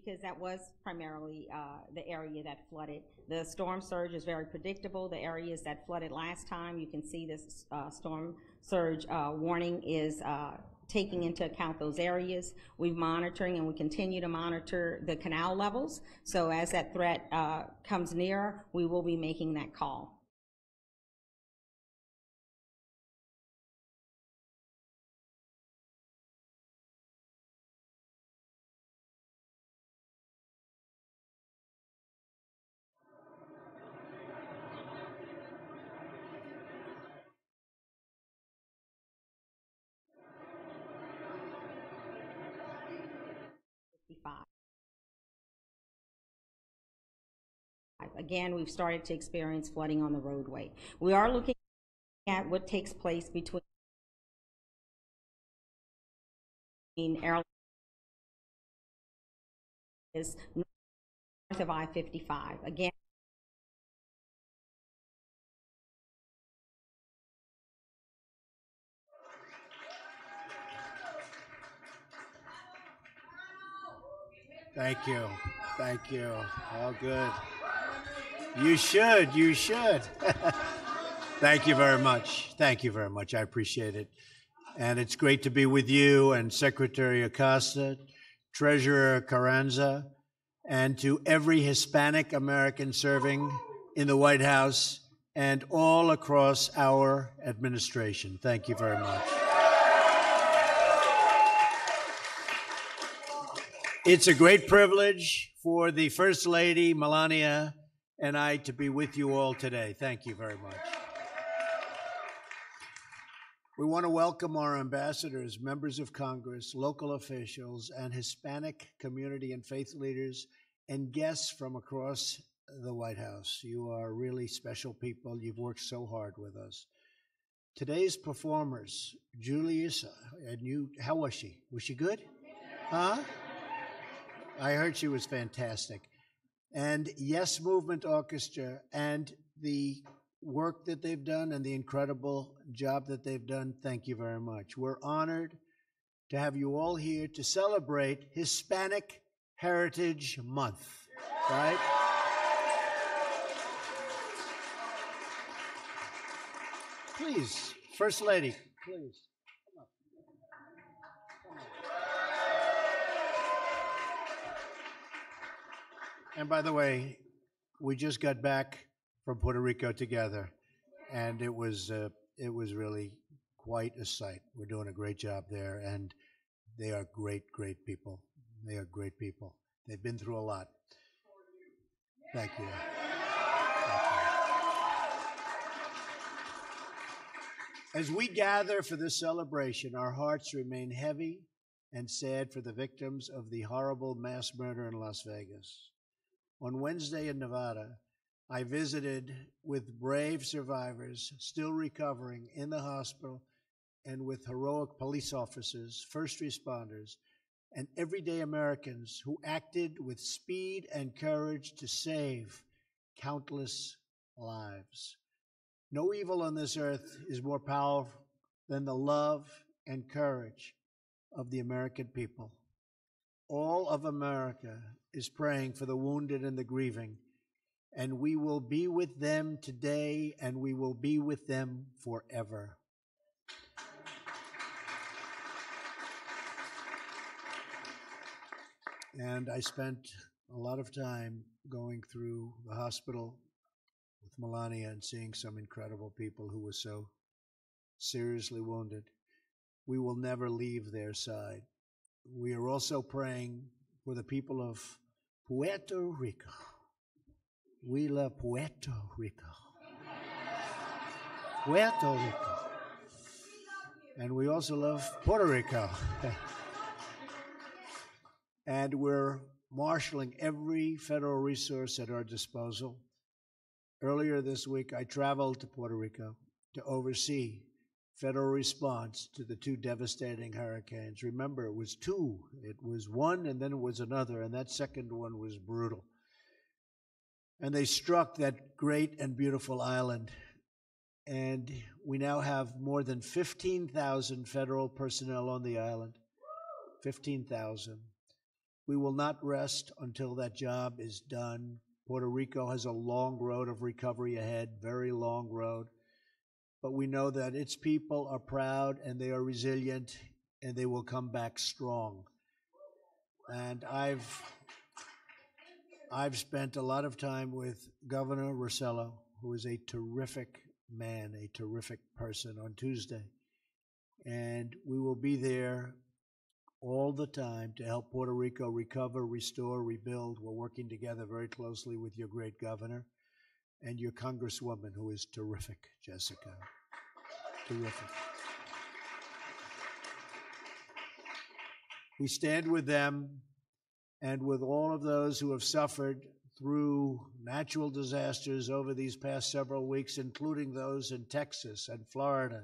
because that was primarily the area that flooded. The storm surge is very predictable. The areas that flooded last time, you can see this storm surge warning is taking into account those areas. We're monitoring and we continue to monitor the canal levels. So as that threat comes nearer, we will be making that call. Again, we've started to experience flooding on the roadway. We are looking at what takes place between airlines north of I-55. Again, thank you. Thank you. All good. You should. You should. Thank you very much. Thank you very much. I appreciate it. And it's great to be with you and Secretary Acosta, Treasurer Carranza, and to every Hispanic American serving in the White House and all across our administration. Thank you very much. It's a great privilege for the First Lady, Melania, and I to be with you all today. Thank you very much. We want to welcome our ambassadors, members of Congress, local officials, and Hispanic community and faith leaders and guests from across the White House. You are really special people. You've worked so hard with us. Today's performers, Julius, and you, how was she? Was she good? Huh? I heard she was fantastic. And Yes Movement Orchestra and the work that they've done and the incredible job that they've done, thank you very much. We're honored to have you all here to celebrate Hispanic Heritage Month, right? Please, First Lady, please. And by the way, we just got back from Puerto Rico together, and it was really quite a sight. We're doing a great job there, and they are great, great people. They are great people. They've been through a lot. Thank you. As we gather for this celebration, our hearts remain heavy and sad for the victims of the horrible mass murder in Las Vegas. On Wednesday in Nevada, I visited with brave survivors still recovering in the hospital and with heroic police officers, first responders, and everyday Americans who acted with speed and courage to save countless lives. No evil on this earth is more powerful than the love and courage of the American people. All of America is praying for the wounded and the grieving, and we will be with them today, and we will be with them forever. And I spent a lot of time going through the hospital with Melania and seeing some incredible people who were so seriously wounded. We will never leave their side. We are also praying for the people of Puerto Rico. We love Puerto Rico. Puerto Rico. And we also love Puerto Rico. And we're marshaling every federal resource at our disposal. Earlier this week, I traveled to Puerto Rico to oversee federal response to the two devastating hurricanes. Remember, it was two. It was one and then it was another, and that second one was brutal. And they struck that great and beautiful island. And we now have more than 15,000 federal personnel on the island. 15,000. We will not rest until that job is done. Puerto Rico has a long road of recovery ahead, very long road. But we know that its people are proud and they are resilient and they will come back strong. And I've spent a lot of time with Governor Rossello, who is a terrific man, a terrific person, on Tuesday. And we will be there all the time to help Puerto Rico recover, restore, rebuild. We're working together very closely with your great governor and your congresswoman, who is terrific, Jessica. Terrific. We stand with them and with all of those who have suffered through natural disasters over these past several weeks, including those in Texas and Florida,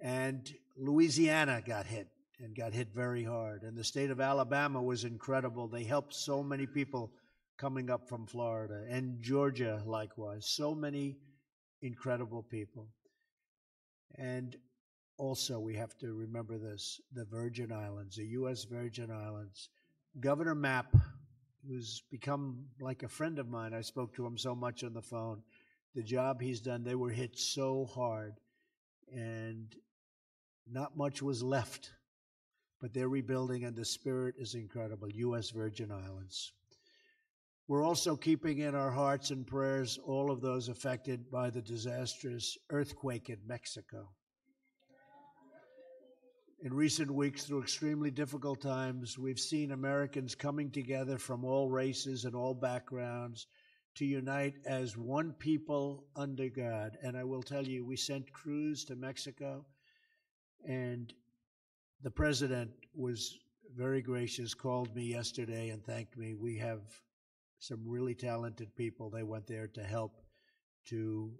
and Louisiana got hit very hard. And the state of Alabama was incredible. They helped so many people coming up from Florida, and Georgia likewise. So many incredible people. And also, we have to remember this, the Virgin Islands, the U.S. Virgin Islands. Governor Mapp, who's become like a friend of mine, I spoke to him so much on the phone, the job he's done, they were hit so hard, and not much was left. But they're rebuilding, and the spirit is incredible, U.S. Virgin Islands. We're also keeping in our hearts and prayers all of those affected by the disastrous earthquake in Mexico. In recent weeks, through extremely difficult times, we've seen Americans coming together from all races and all backgrounds to unite as one people under God. And I will tell you, we sent crews to Mexico, and the president was very gracious, called me yesterday and thanked me. We have some really talented people. They went there to help to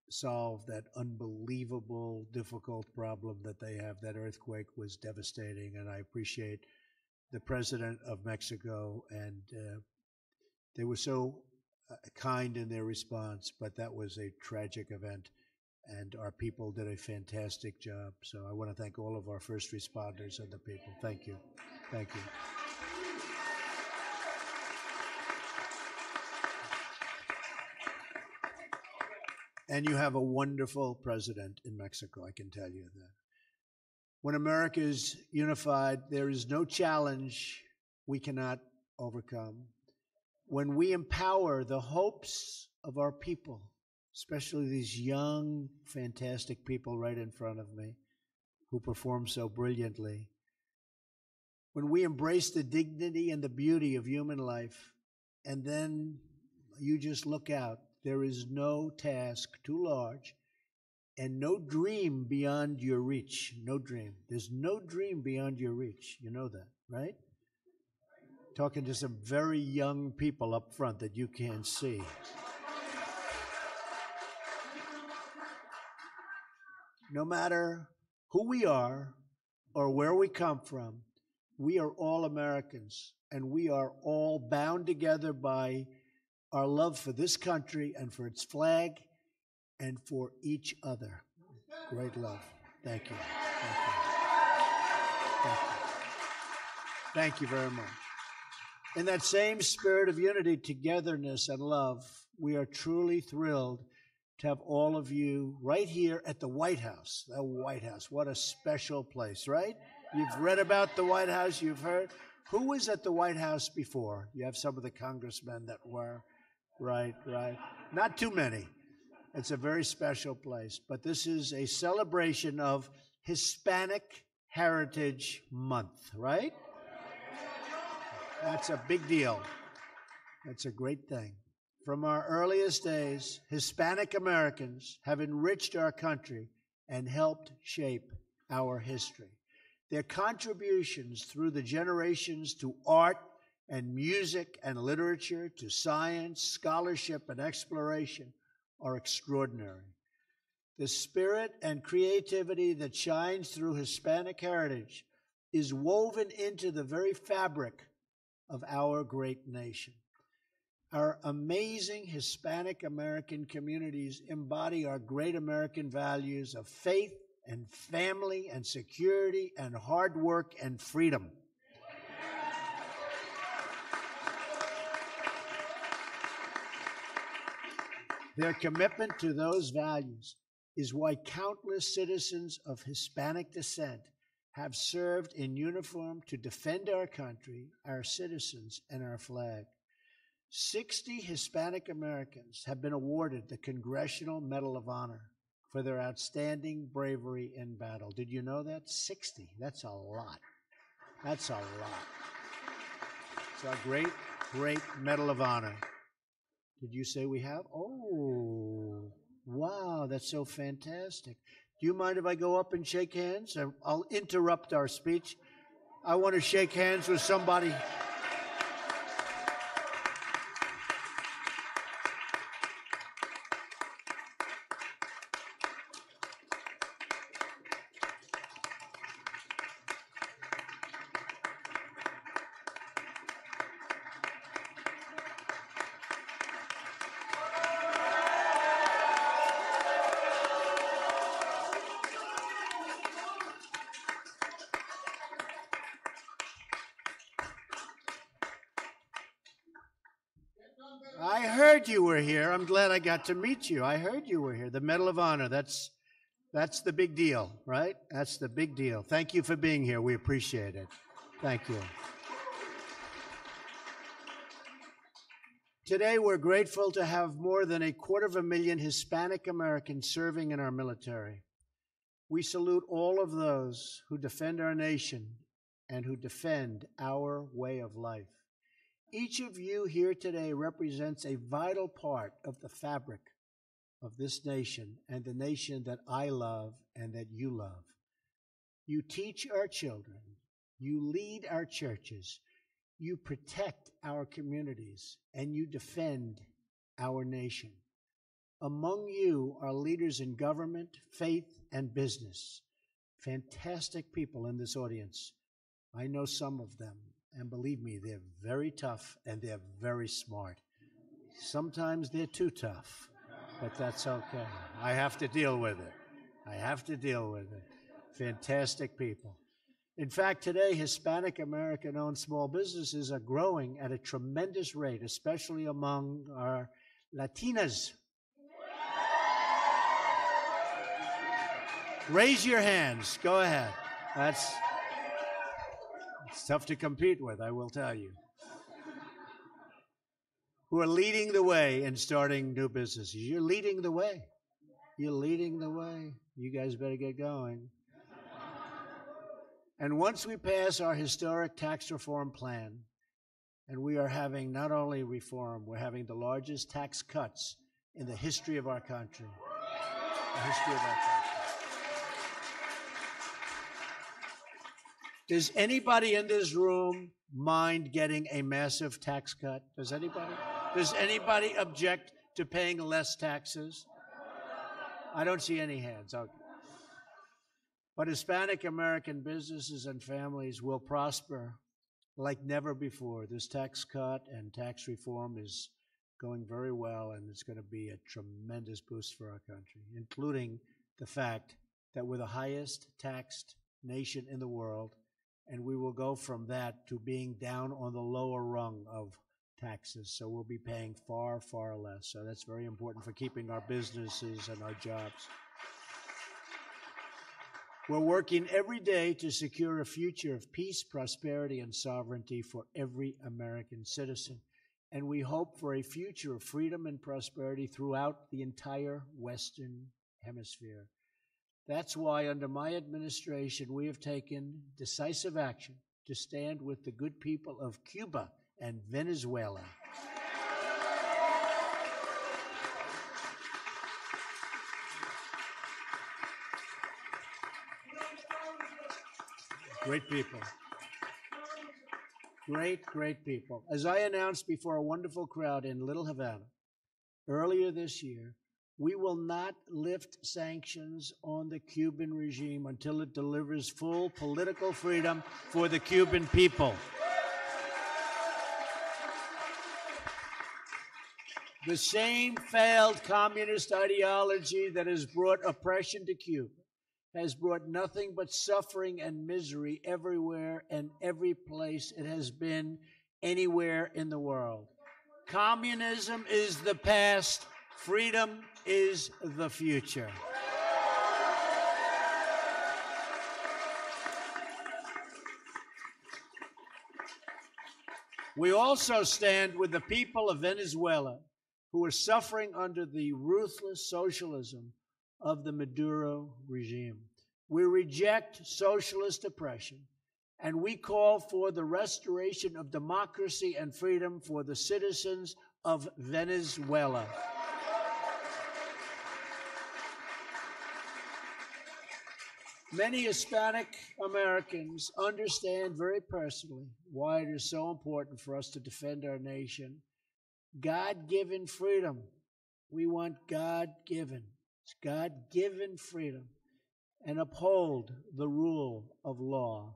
solve that unbelievable, difficult problem that they have. That earthquake was devastating, and I appreciate the president of Mexico, and they were so kind in their response, but that was a tragic event, and our people did a fantastic job. So I want to thank all of our first responders and the people. Thank you. Thank you. And you have a wonderful president in Mexico, I can tell you that. When America is unified, there is no challenge we cannot overcome. When we empower the hopes of our people, especially these young, fantastic people right in front of me who perform so brilliantly, when we embrace the dignity and the beauty of human life, and then you just look out, there is no task too large and no dream beyond your reach. No dream. There's no dream beyond your reach. You know that, right? Talking to some very young people up front that you can't see. No matter who we are or where we come from, we are all Americans, and we are all bound together by our love for this country and for its flag and for each other. Great love. Thank you. Thank you. Thank you. Thank you very much. In that same spirit of unity, togetherness, and love, we are truly thrilled to have all of you right here at the White House. The White House, what a special place, right? You've read about the White House, you've heard. Who was at the White House before? You have some of the congressmen that were. Right. Not too many. It's a very special place. But this is a celebration of Hispanic Heritage Month, right? That's a big deal. That's a great thing. From our earliest days, Hispanic Americans have enriched our country and helped shape our history. Their contributions through the generations to art and music and literature, to science, scholarship, and exploration are extraordinary. The spirit and creativity that shines through Hispanic heritage is woven into the very fabric of our great nation. Our amazing Hispanic American communities embody our great American values of faith and family and security and hard work and freedom. Their commitment to those values is why countless citizens of Hispanic descent have served in uniform to defend our country, our citizens, and our flag. 60 Hispanic Americans have been awarded the Congressional Medal of Honor for their outstanding bravery in battle. Did you know that? 60. That's a lot. That's a lot. It's a great, great Medal of Honor. Did you say we have? Oh, wow, that's so fantastic. Do you mind if I go up and shake hands? I'll interrupt our speech. I want to shake hands with somebody. I heard you were here. I'm glad I got to meet you. I heard you were here. The Medal of Honor, that's the big deal, right? That's the big deal. Thank you for being here. We appreciate it. Thank you. Today, we're grateful to have more than 250,000 Hispanic Americans serving in our military. We salute all of those who defend our nation and who defend our way of life. Each of you here today represents a vital part of the fabric of this nation and the nation that I love and that you love. You teach our children, you lead our churches, you protect our communities, and you defend our nation. Among you are leaders in government, faith, and business. Fantastic people in this audience. I know some of them. And believe me, they're very tough and they're very smart. Sometimes they're too tough, but that's okay. I have to deal with it. I have to deal with it. Fantastic people. In fact, today, Hispanic American-owned small businesses are growing at a tremendous rate, especially among our Latinas. Raise your hands. Go ahead. It's tough to compete with, I will tell you. Who are leading the way in starting new businesses. You're leading the way. You're leading the way. You guys better get going. And once we pass our historic tax reform plan, and we are having not only reform, we're having the largest tax cuts in the history of our country. The history of our country. Does anybody in this room mind getting a massive tax cut? Does anybody? Does anybody object to paying less taxes? I don't see any hands. Okay. But Hispanic American businesses and families will prosper like never before. This tax cut and tax reform is going very well, and it's going to be a tremendous boost for our country, including the fact that we're the highest taxed nation in the world, and we will go from that to being down on the lower rung of taxes. So we'll be paying far, far less. So that's very important for keeping our businesses and our jobs. We're working every day to secure a future of peace, prosperity, and sovereignty for every American citizen. And we hope for a future of freedom and prosperity throughout the entire Western Hemisphere. That's why, under my administration, we have taken decisive action to stand with the good people of Cuba and Venezuela. Great people. Great, great people. As I announced before a wonderful crowd in Little Havana earlier this year, we will not lift sanctions on the Cuban regime until it delivers full political freedom for the Cuban people. The same failed communist ideology that has brought oppression to Cuba has brought nothing but suffering and misery everywhere and every place it has been anywhere in the world. Communism is the past. Freedom is the future. We also stand with the people of Venezuela who are suffering under the ruthless socialism of the Maduro regime. We reject socialist oppression, and we call for the restoration of democracy and freedom for the citizens of Venezuela. Many Hispanic Americans understand very personally why it is so important for us to defend our nation. God-given freedom. We want God-given. It's God-given freedom, and uphold the rule of law.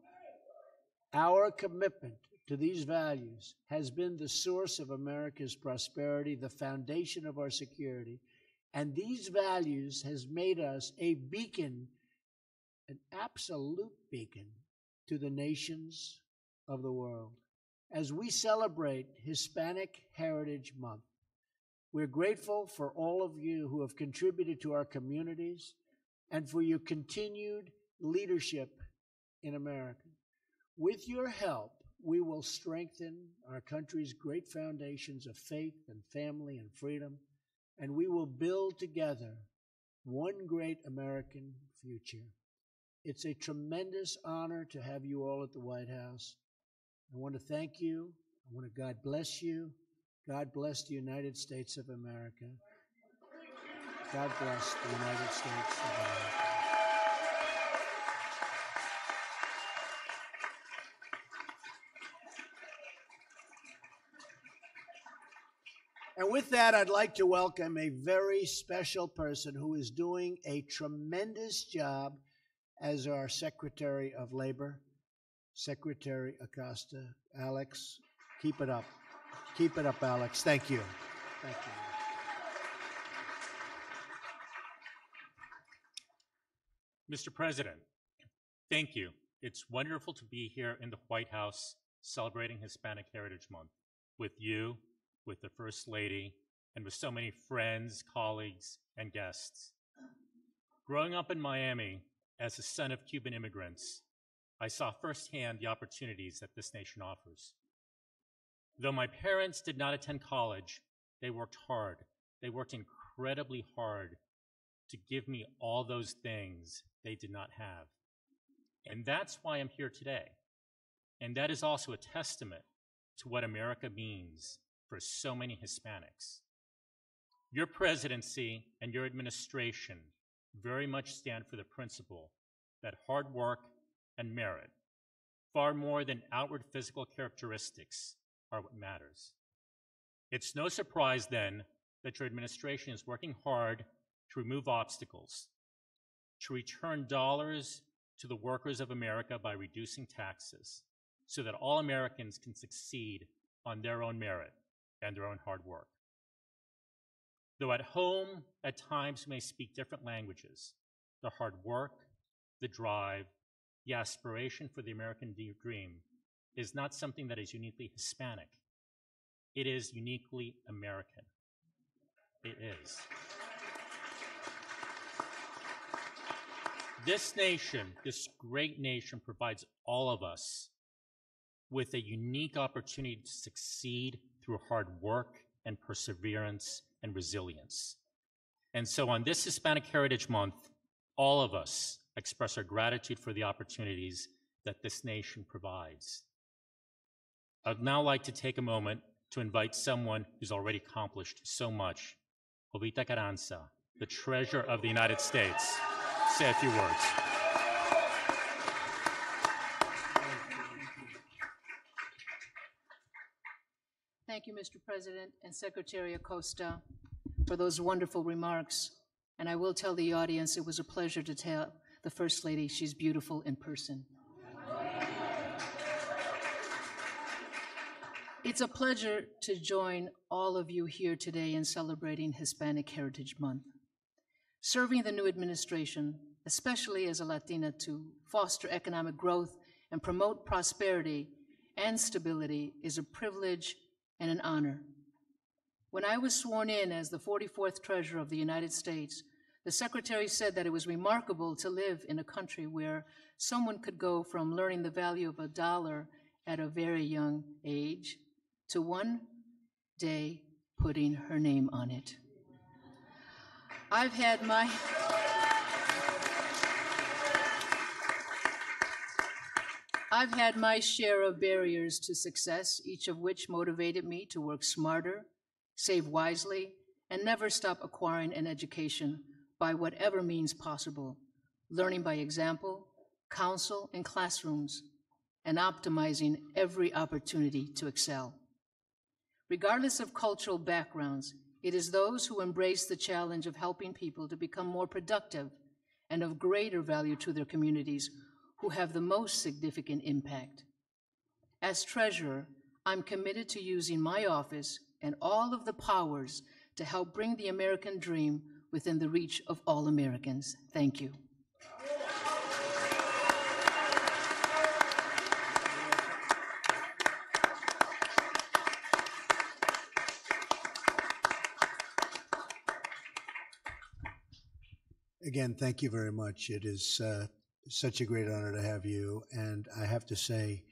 Our commitment to these values has been the source of America's prosperity, the foundation of our security, and these values has made us a beacon, an absolute beacon to the nations of the world. As we celebrate Hispanic Heritage Month, we're grateful for all of you who have contributed to our communities and for your continued leadership in America. With your help, we will strengthen our country's great foundations of faith and family and freedom, and we will build together one great American future. It's a tremendous honor to have you all at the White House. I want to thank you. I want to God bless you. God bless the United States of America. God bless the United States of America. And with that, I'd like to welcome a very special person who is doing a tremendous job as our Secretary of Labor, Secretary Acosta. Alex, keep it up. Keep it up, Alex. Thank you. Thank you. Mr. President, thank you. It's wonderful to be here in the White House celebrating Hispanic Heritage Month with you, with the First Lady, and with so many friends, colleagues, and guests. Growing up in Miami as a son of Cuban immigrants, I saw firsthand the opportunities that this nation offers. Though my parents did not attend college, they worked hard. They worked incredibly hard to give me all those things they did not have. And that's why I'm here today. And that is also a testament to what America means for so many Hispanics. Your presidency and your administration very much stand for the principle that hard work and merit, far more than outward physical characteristics, are what matters. It's no surprise then that your administration is working hard to remove obstacles, to return dollars to the workers of America by reducing taxes, so that all Americans can succeed on their own merit and their own hard work. Though at home, at times we may speak different languages, the hard work, the drive, the aspiration for the American dream is not something that is uniquely Hispanic. It is uniquely American. It is. This nation, this great nation, provides all of us with a unique opportunity to succeed through hard work and perseverance and resilience. And so on this Hispanic Heritage Month, all of us express our gratitude for the opportunities that this nation provides. I'd now like to take a moment to invite someone who's already accomplished so much, Jovita Carranza, the treasurer of the United States, say a few words. Thank you, Mr. President and Secretary Acosta, for those wonderful remarks. And I will tell the audience it was a pleasure to tell the First Lady she's beautiful in person. It's a pleasure to join all of you here today in celebrating Hispanic Heritage Month. Serving the new administration, especially as a Latina, to foster economic growth and promote prosperity and stability is a privilege and an honor. When I was sworn in as the 44th Treasurer of the United States, the Secretary said that it was remarkable to live in a country where someone could go from learning the value of $1 at a very young age to one day putting her name on it. I've had my share of barriers to success, each of which motivated me to work smarter, save wisely, and never stop acquiring an education by whatever means possible, learning by example, counsel in classrooms, and optimizing every opportunity to excel. Regardless of cultural backgrounds, it is those who embrace the challenge of helping people to become more productive and of greater value to their communities who have the most significant impact. As treasurer, I'm committed to using my office and all of the powers to help bring the American dream within the reach of all Americans. Thank you. Again, thank you very much. It is such a great honor to have you. And I have to say,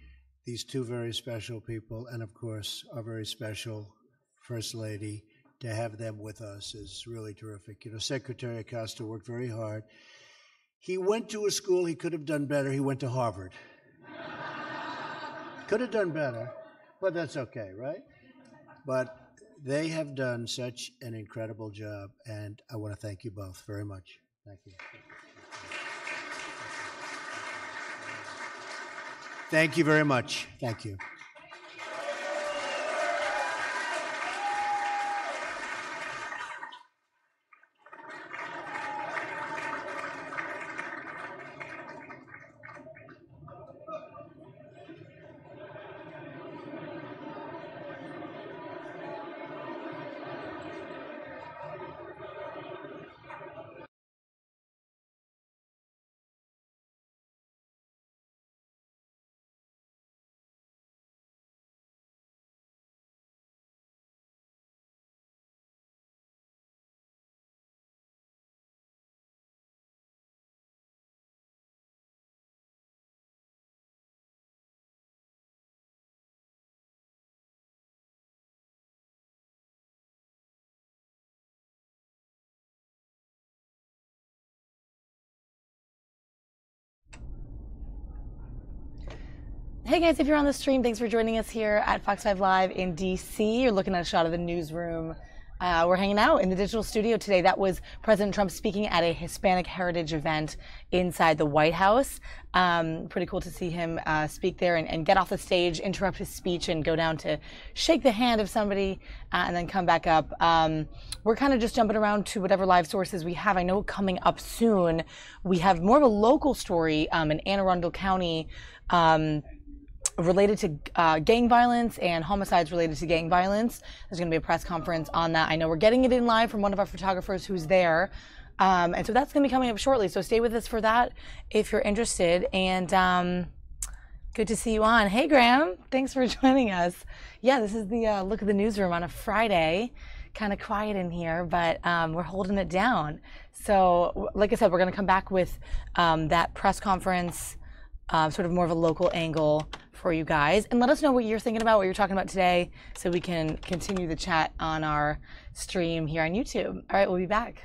these two very special people, and of course, our very special First Lady, to have them with us is really terrific. You know, Secretary Acosta worked very hard. He went to a school he could have done better. He went to Harvard. Could have done better, but that's okay, right? But they have done such an incredible job, and I want to thank you both very much. Thank you. Thank you very much. Thank you. Hey guys, if you're on the stream, thanks for joining us here at Fox 5 Live in DC. You're looking at a shot of the newsroom. We're hanging out in the digital studio today. That was President Trump speaking at a Hispanic Heritage event inside the White House. Pretty cool to see him speak there and get off the stage, interrupt his speech, and go down to shake the hand of somebody and then come back up. We're kind of just jumping around to whatever live sources we have. I know coming up soon, we have more of a local story in Anne Arundel County. Related to gang violence and homicides related to gang violence. There's going to be a press conference on that. I know we're getting it in live from one of our photographers who's there. And so that's going to be coming up shortly. So stay with us for that if you're interested. And good to see you on. Hey, Graham. Thanks for joining us. Yeah, this is the look of the newsroom on a Friday. Kind of quiet in here, but we're holding it down. So like I said, we're going to come back with that press conference, sort of more of a local angle for you guys, and let us know what you're thinking about, what you're talking about today, so we can continue the chat on our stream here on YouTube. All right, we'll be back.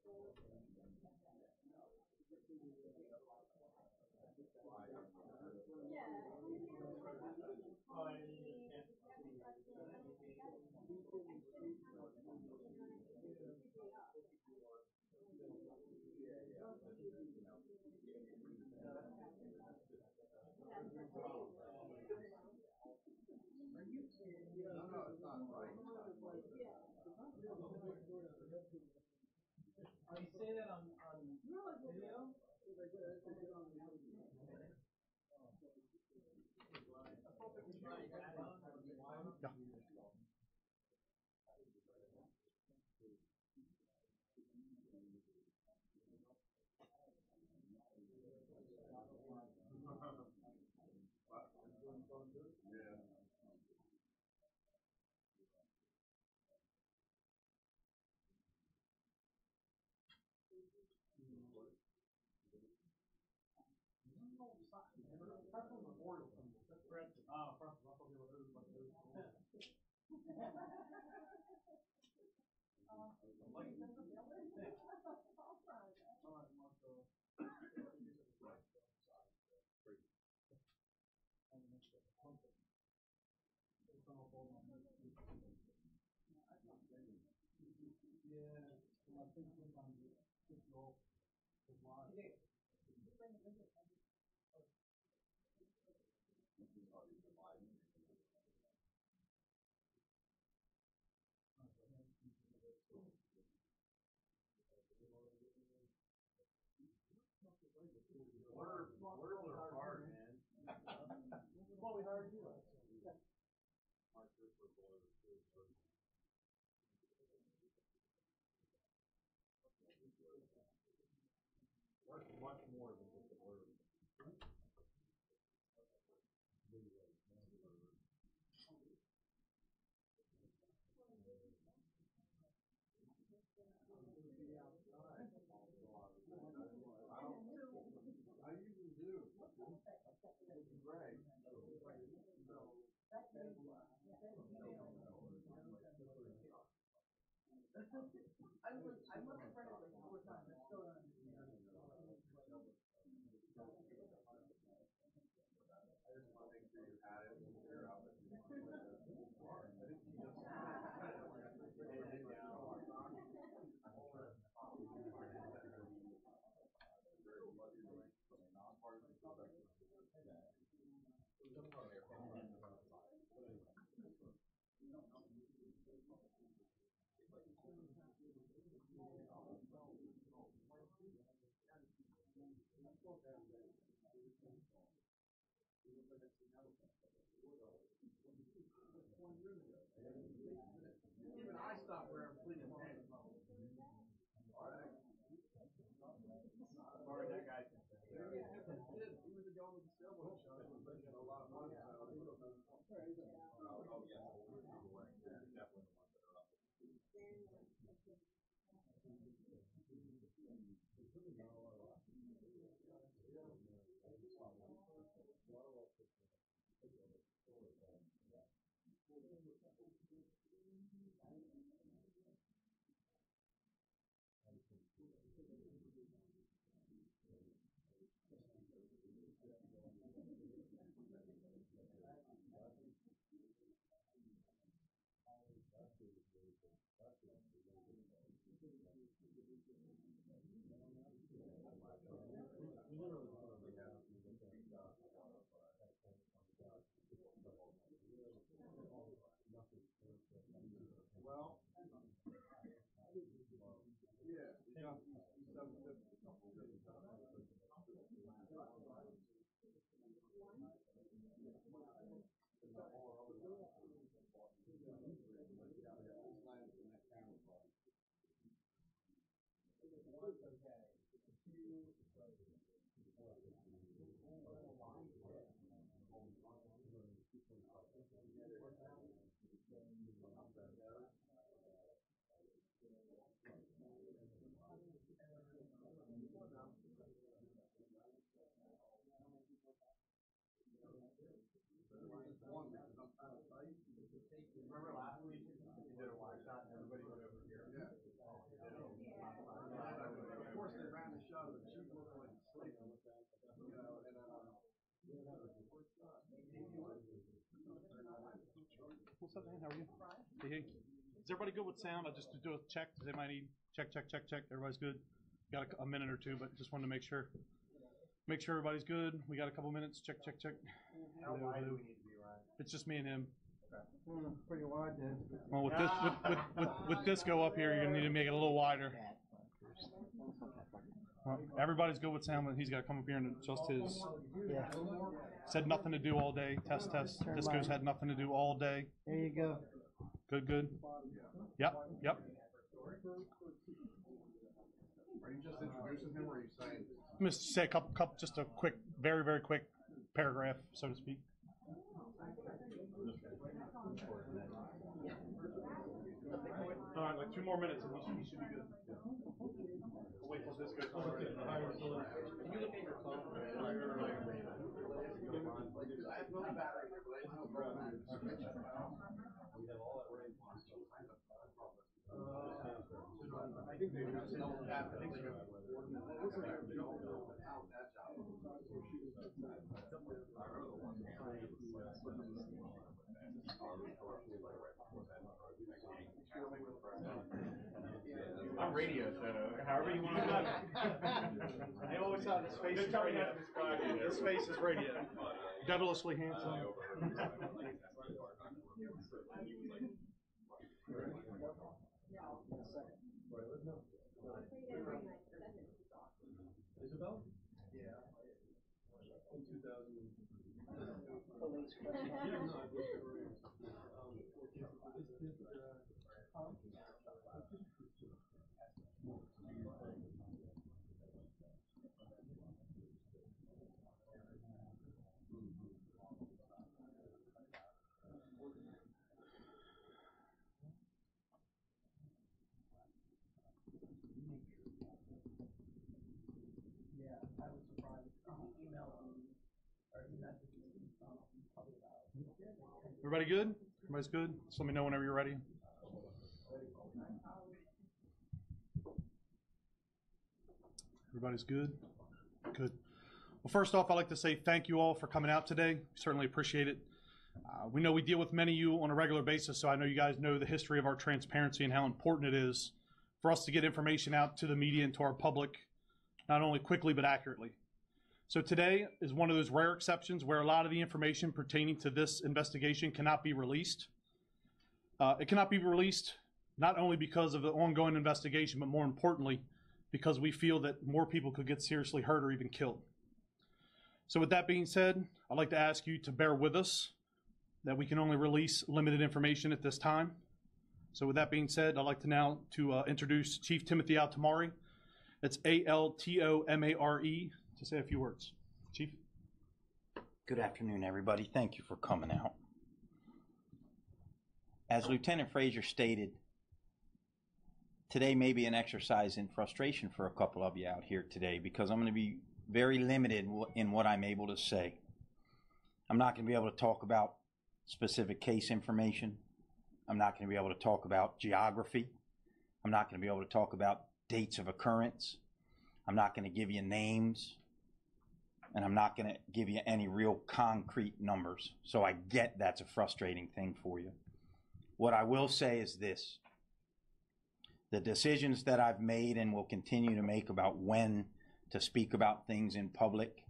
You say that on video? Orders are hard, man. Well, we hired you. Work much more than just a word. I usually do. Right. I must have read it like 4 times. I still don't understand. I just want to make sure you had it when you're out. I think you just even I stopped wearing pleated pants. Sorry, that guy. He was the guy with the sailboat shop. He was making a lot of money. Oh, yeah. Definitely the ones that are up. Well, yeah, we got 750 a couple of days ago. What's up, man? How are you? Hey, hey. Is everybody good with sound? I'll just do a check. Does anybody need check? Everybody's good. Got a minute or two, but just wanted to make sure everybody's good. We got a couple minutes. Check. How wide do we need to be, Ryan? It's just me and him. Pretty wide, then. Well, with this go up here, you're gonna need to make it a little wider. Everybody's good with sound, but he's got to come up here and adjust his. Yeah. Said nothing to do all day. Test. Disco's had nothing to do all day. There you go. Good. Yep. Are you just introducing him, or are you saying? I'm going to say a couple, just a quick, very, very quick paragraph, so to speak. All right, like 2 more minutes, and he should be good. We'll wait till this goes on. Can you look at your phone? I have no battery here, but I have no problem. I think they just don't have. I think I'm radio, so however you want to do it. They always have this face is radio. This face is radio. Devilishly handsome. Isabel? Yeah. In 2000. Everybody good? Everybody's good? Just let me know whenever you're ready. Everybody's good? Good. Well, first off, I'd like to say thank you all for coming out today. Certainly appreciate it. We know we deal with many of you on a regular basis, so I know you guys know the history of our transparency and how important it is for us to get information out to the media and to our public, not only quickly but accurately. So today is one of those rare exceptions where a lot of the information pertaining to this investigation cannot be released. It cannot be released not only because of the ongoing investigation, but more importantly, because we feel that more people could get seriously hurt or even killed. So with that being said, I'd like to ask you to bear with us that we can only release limited information at this time. So with that being said, I'd like to now introduce Chief Timothy Altomare. It's Altomare, to say a few words. Chief. Good afternoon, everybody. Thank you for coming out. As Lieutenant Frazier stated, today may be an exercise in frustration for a couple of you out here today because I'm going to be very limited in what I'm able to say. I'm not going to be able to talk about specific case information. I'm not going to be able to talk about geography. I'm not going to be able to talk about dates of occurrence. I'm not going to give you names. And I'm not going to give you any real concrete numbers. So I get that's a frustrating thing for you. What I will say is this. The decisions that I've made and will continue to make about when to speak about things in public,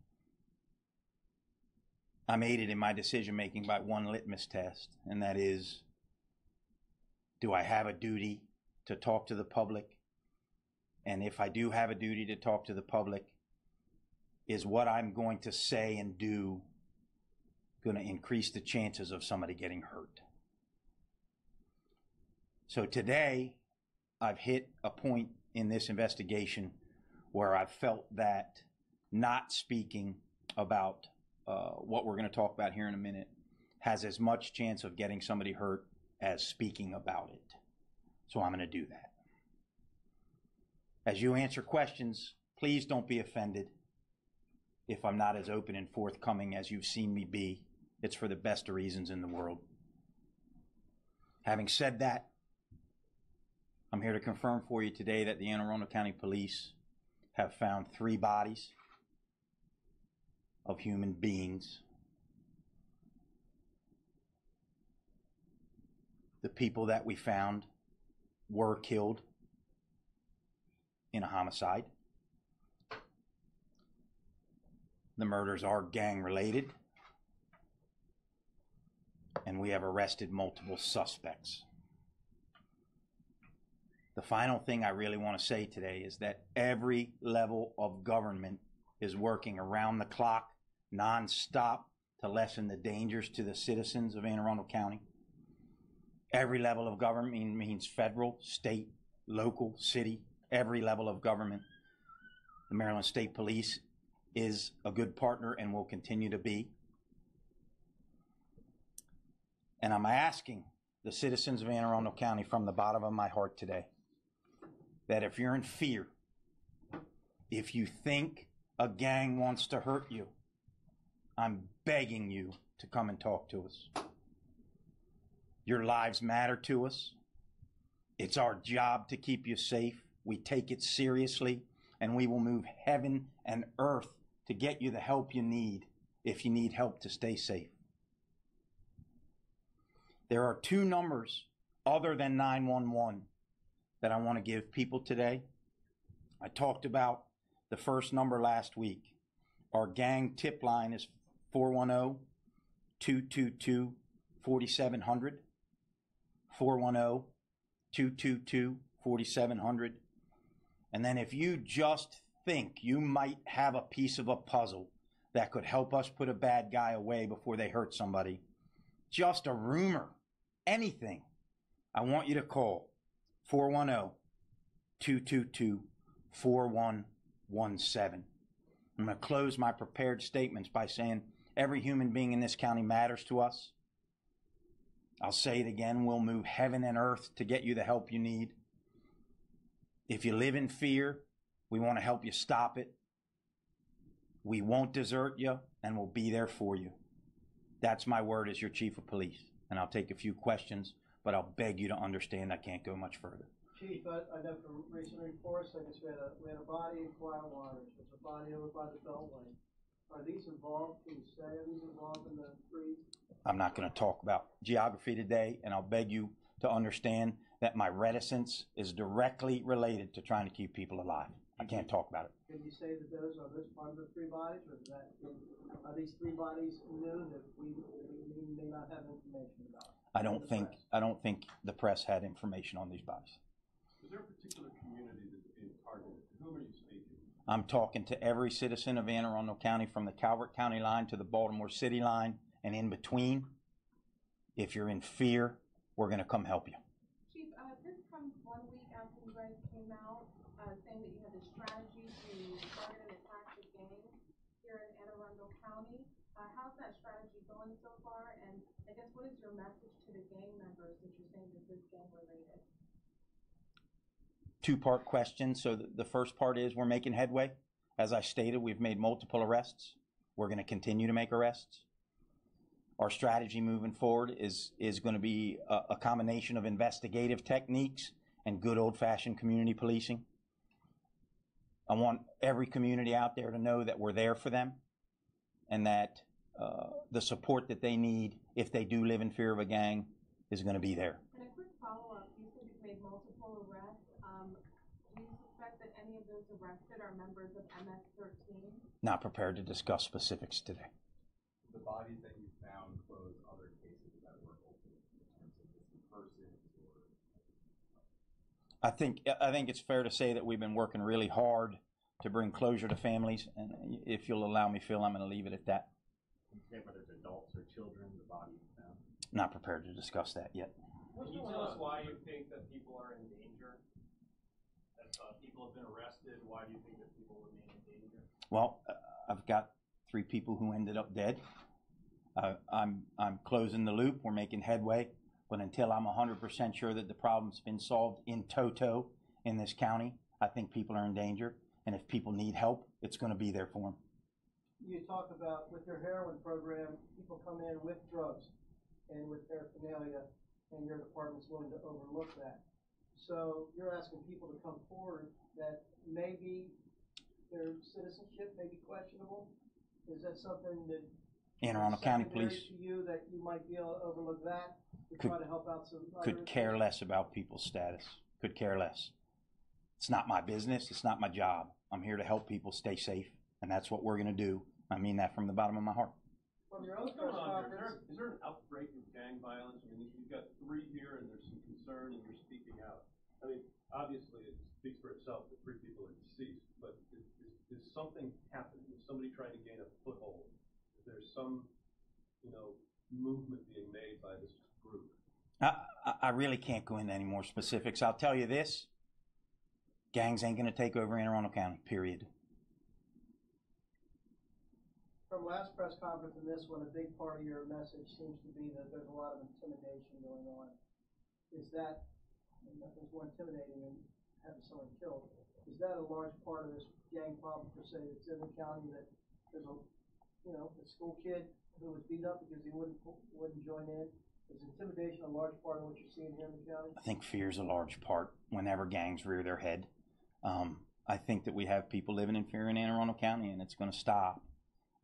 I'm aided in my decision making by one litmus test, and that is, do I have a duty to talk to the public? And if I do have a duty to talk to the public, is what I'm going to say and do going to increase the chances of somebody getting hurt? So today, I've hit a point in this investigation where I've felt that not speaking about what we're going to talk about here in a minute has as much chance of getting somebody hurt as speaking about it. So I'm going to do that. As you answer questions, please don't be offended if I'm not as open and forthcoming as you've seen me be. It's for the best of reasons in the world. Having said that, I'm here to confirm for you today that the Anne Arundel County Police have found 3 bodies of human beings people that we found were killed in a homicide. The murders are gang related, and we have arrested multiple suspects. The final thing I really want to say today is that every level of government is working around the clock, non-stop, to lessen the dangers to the citizens of Anne Arundel County. Every level of government means federal, state, local, city, every level of government. The Maryland State Police is a good partner and will continue to be. And I'm asking the citizens of Anne Arundel County from the bottom of my heart today that if you're in fear, if you think a gang wants to hurt you, I'm begging you to come and talk to us. Your lives matter to us. It's our job to keep you safe. We take it seriously, and we will move heaven and earth to get you the help you need if you need help to stay safe. There are two numbers other than 911 that I want to give people today. I talked about the first number last week. Our gang tip line is 410-222-4700. 410-222-4700. And then if you just think you might have a piece of a puzzle that could help us put a bad guy away before they hurt somebody, just a rumor, anything, I want you to call 410-222-4117. I'm going to close my prepared statements by saying every human being in this county matters to us. I'll say it again, we'll move heaven and earth to get you the help you need. If you live in fear, we want to help you stop it. We won't desert you, and we'll be there for you. That's my word as your chief of police. And I'll take a few questions, but I'll beg you to understand I can't go much further. Chief, I know from recent reports, I guess we had a body in Quiet Waters. There's a body over by the Beltway. Are these involved? Can you say, are these involved in the freeze? I'm not going to talk about geography today, and I'll beg you to understand that my reticence is directly related to trying to keep people alive. I can't talk about it. Can you say that those are part of the three bodies, or are these three bodies new that we may not have information about? I don't think the press had information on these bodies. Is there a particular community that's being targeted? To whom are you speaking? I'm talking to every citizen of Anne Arundel County, from the Calvert County line to the Baltimore City line and in between. If you're in fear, we're going to come help you. Chief, this comes 1 week after you guys came out saying that you had a strategy to target and attack the gang here in Anne Arundel County. How's that strategy going so far? And I guess what is your message to the gang members that you're saying that this gang related? Two-part question. So the first part is we're making headway. As I stated, we've made multiple arrests. We're going to continue to make arrests. Our strategy moving forward is going to be a combination of investigative techniques and good old-fashioned community policing. I want every community out there to know that we're there for them and that the support that they need if they do live in fear of a gang is going to be there. And a quick follow-up, you said you've made multiple arrests. Do you suspect that any of those arrested are members of MS-13? Not prepared to discuss specifics today. The bodies that you found close other cases that were open in terms of missing persons or... I think it's fair to say that we've been working really hard to bring closure to families, and if you'll allow me, Phil, I'm going to leave it at that. Can you say whether it's adults or children the bodies found? Not prepared to discuss that yet. Can you tell us why you think that people are in danger? That people have been arrested? Why do you think that people remain in danger? Well, I've got 3 people who ended up dead. I'm closing the loop. We're making headway. But until I'm 100% sure that the problem's been solved in toto in this county, I think people are in danger. And if people need help, it's going to be there for them. You talk about with your heroin program, people come in with drugs and with paraphernalia, and your department's willing to overlook that. So you're asking people to come forward that maybe their citizenship may be questionable. Is that something that Anne Arundel County Secondary Police to you that you might be able to overlook that to Could- try to help out some could care less about people's status. Could care less. It's not my business. It's not my job. I'm here to help people stay safe, and that's what we're going to do. I mean that from the bottom of my heart. From your own What's going press on here? conference. Is there an outbreak of gang violence? I mean, you've got 3 here, and there's some concern, and you're speaking out. I mean, obviously, it speaks for itself that 3 people are deceased, but is something happening? Is somebody trying to gain a foothold? Is there some, movement being made by this group? I really can't go into any more specifics. I'll tell you this. Gangs ain't going to take over Anne Arundel County, period. From last press conference and this one, a big part of your message seems to be that there's a lot of intimidation going on. Is that, nothing's more intimidating than having someone killed. Is that a large part of this gang problem per se that's in the county, that there's a school kid who was beat up because he wouldn't join in? Is intimidation a large part of what you're seeing here in the county? I think fear is a large part whenever gangs rear their head. I think that we have people living in fear in Anne Arundel County, and it's going to stop.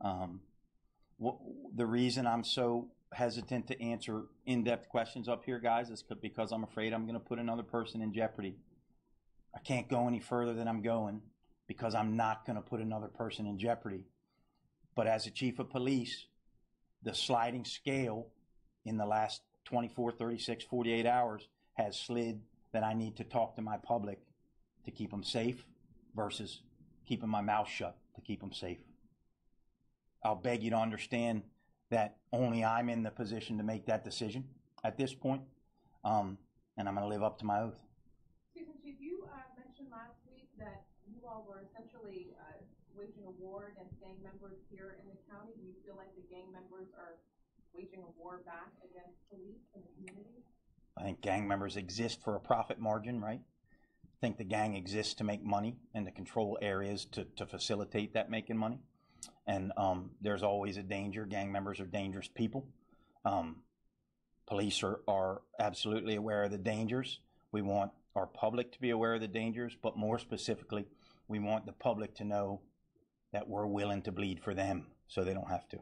The reason I'm so hesitant to answer in-depth questions up here, guys, is because I'm afraid I'm going to put another person in jeopardy. I can't go any further than I'm going because I'm not going to put another person in jeopardy. But as a chief of police, the sliding scale in the last 24, 36, 48 hours has slid that I need to talk to my public to keep them safe versus keeping my mouth shut to keep them safe. I'll beg you to understand that only I'm in the position to make that decision at this point, and I'm going to live up to my oath. Susan Chief, you mentioned last week that you all were essentially waging a war against gang members here in the county. Do you feel like the gang members are waging a war back against police in the community? I think gang members exist for a profit margin, right? I think the gang exists to make money and to control areas to facilitate that making money. And there's always a danger. Gang members are dangerous people. Police are absolutely aware of the dangers. We want our public to be aware of the dangers, but more specifically, we want the public to know that we're willing to bleed for them so they don't have to.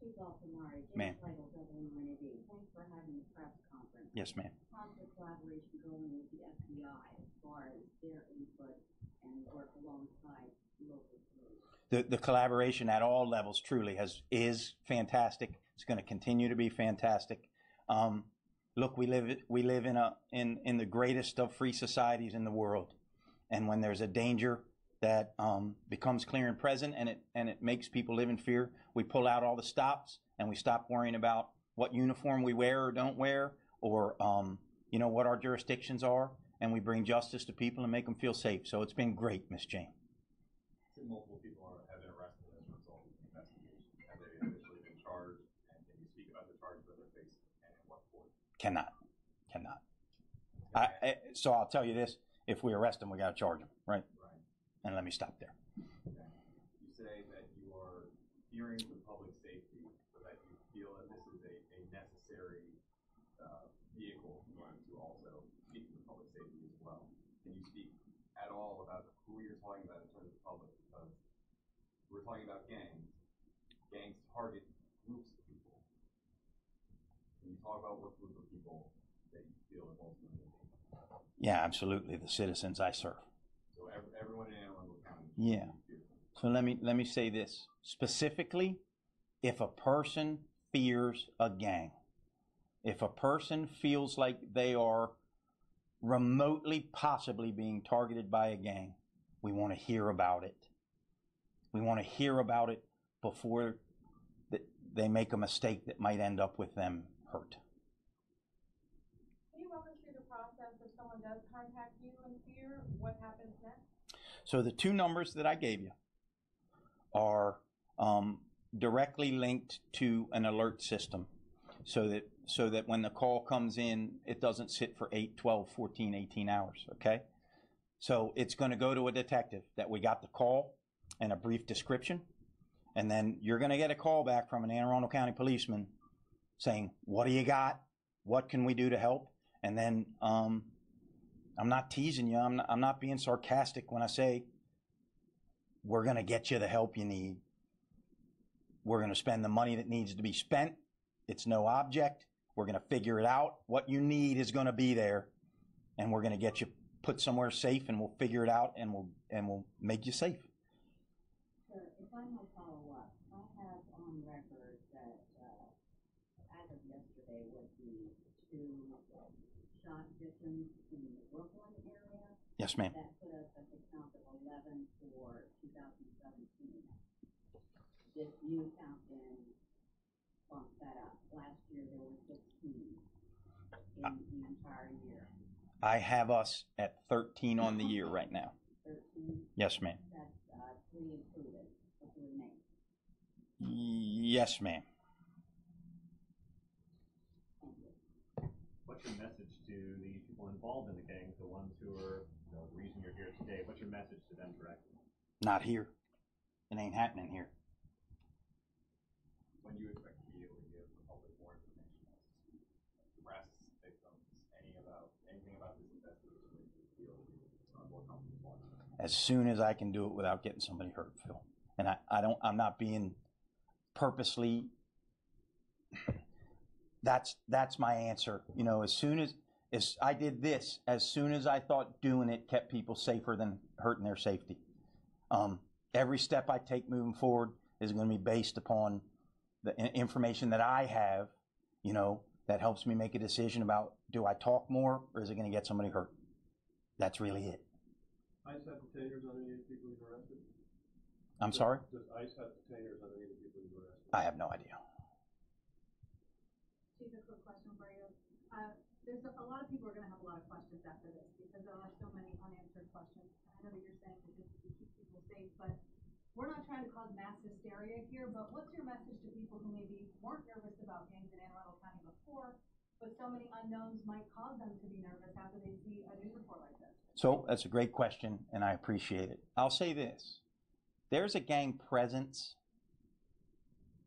Chief Altamari, Ma'am. Title WNAD. Thanks for having the press conference. Yes, ma'am. How's the collaboration going with the FBI as far as their input and work alongside local police? The collaboration at all levels truly is fantastic. It's going to continue to be fantastic. Look, we live in the greatest of free societies in the world, and when there's a danger that becomes clear and present, and it makes people live in fear, we pull out all the stops and we stop worrying about what uniform we wear or don't wear, or what our jurisdictions are, and we bring justice to people and make them feel safe. So it's been great, Miss Jane. Multiple people have been arrested as a result of the investigation. Have they officially been charged? And can you speak about the charges that they're facing and in what court? Cannot. So I'll tell you this: if we arrest them, we got to charge them, right? Right. And let me stop there. Okay. You say that you are fearing for public safety, so that you feel that this is a necessary vehicle in order to also speak for public safety as well. Can you speak at all about who you're talking about in terms of public? Because we're talking about gangs. Gangs target groups of people. Can you talk about what group of people that you feel is ultimately in danger? Yeah, absolutely. The citizens I serve. So everyone in Anne Arundel County. Yeah. So let me say this specifically: if a person fears a gang, if a person feels like they are remotely possibly being targeted by a gang, we want to hear about it. We want to hear about it before they make a mistake that might end up with them hurt. Can you walk us through the process if someone does contact you in fear? What happens next? So the 2 numbers that I gave you are directly linked to an alert system, so that when the call comes in, it doesn't sit for 8, 12, 14, 18 hours, okay? So it's going to go to a detective that we got the call and a brief description, and then you're going to get a call back from an Anne Arundel County policeman saying, what do you got? What can we do to help? And then I'm not teasing you. I'm not being sarcastic when I say we're going to get you the help you need. We're going to spend the money that needs to be spent. It's no object. We're going to figure it out. What you need is going to be there, and we're going to get you put somewhere safe, and we'll figure it out, and we'll make you safe. Sir, if I might follow up, I have on record that as of yesterday was the 2 shot victims in the Brooklyn area. Yes, ma'am. That put us at the count of 11 for 2017. This new count then bumps that up. Last year there were 16 in the entire year. I have us at 13 on the year right now. 13? Yes, ma'am. That's 3 included, with the remaining. Yes, ma'am. What's your message to the people involved in the gangs, the ones who are the reason you're here today? What's your message to them directly? Not here. It ain't happening here. When do you expect to be able to give the public more information as to arrests, victims, anything about this investigation that you feel more comfortable on? As soon as I can do it without getting somebody hurt, Phil. And I'm not being purposely. That's my answer. You know, as soon as I did this, as soon as I thought doing it kept people safer than hurting their safety. Every step I take moving forward is going to be based upon the information that I have, you know, that helps me make a decision about, do I talk more or is it going to get somebody hurt? That's really it. ICE have detainers on any of the people you've arrested? I'm sorry? Does ICE have detainers on any of the people you've arrested? I have no idea. Chief, a quick question for you. There's a lot of people are going to have a lot of questions after this because there are so many unanswered questions. I know that you're saying that this is to keep people safe, but we're not trying to cause mass hysteria here, but what's your message to people who maybe weren't nervous about gangs in Anne Arundel County before, but so many unknowns might cause them to be nervous after they see a news report like this? So that's a great question, and I appreciate it. I'll say this. There's a gang presence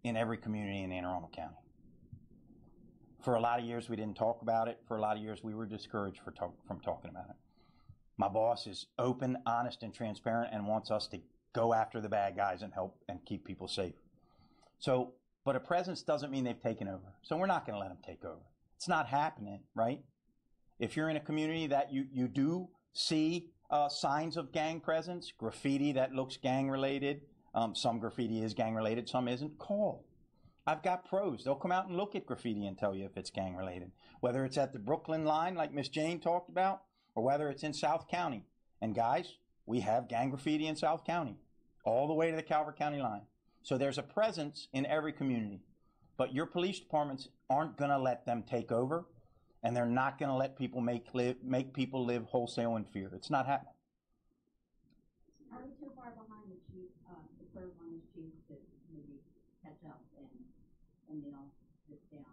in every community in Anne Arundel County. For a lot of years, we didn't talk about it. For a lot of years, we were discouraged from talking about it. My boss is open, honest, and transparent and wants us to go after the bad guys and help and keep people safe. So, but a presence doesn't mean they've taken over. So we're not going to let them take over. It's not happening, right? If you're in a community that you do see signs of gang presence, graffiti that looks gang related, some graffiti is gang related, some isn't, call. I've got pros. They'll come out and look at graffiti and tell you if it's gang related. Whether it's at the Brooklyn line like Miss Jane talked about, or whether it's in South County. And guys, we have gang graffiti in South County, all the way to the Calvert County line. So there's a presence in every community. But your police departments aren't going to let them take over, and they're not going to let people make people live wholesale in fear. It's not happening. Are we too far behind the chief, the third one is chief, to maybe catch up and nail this down?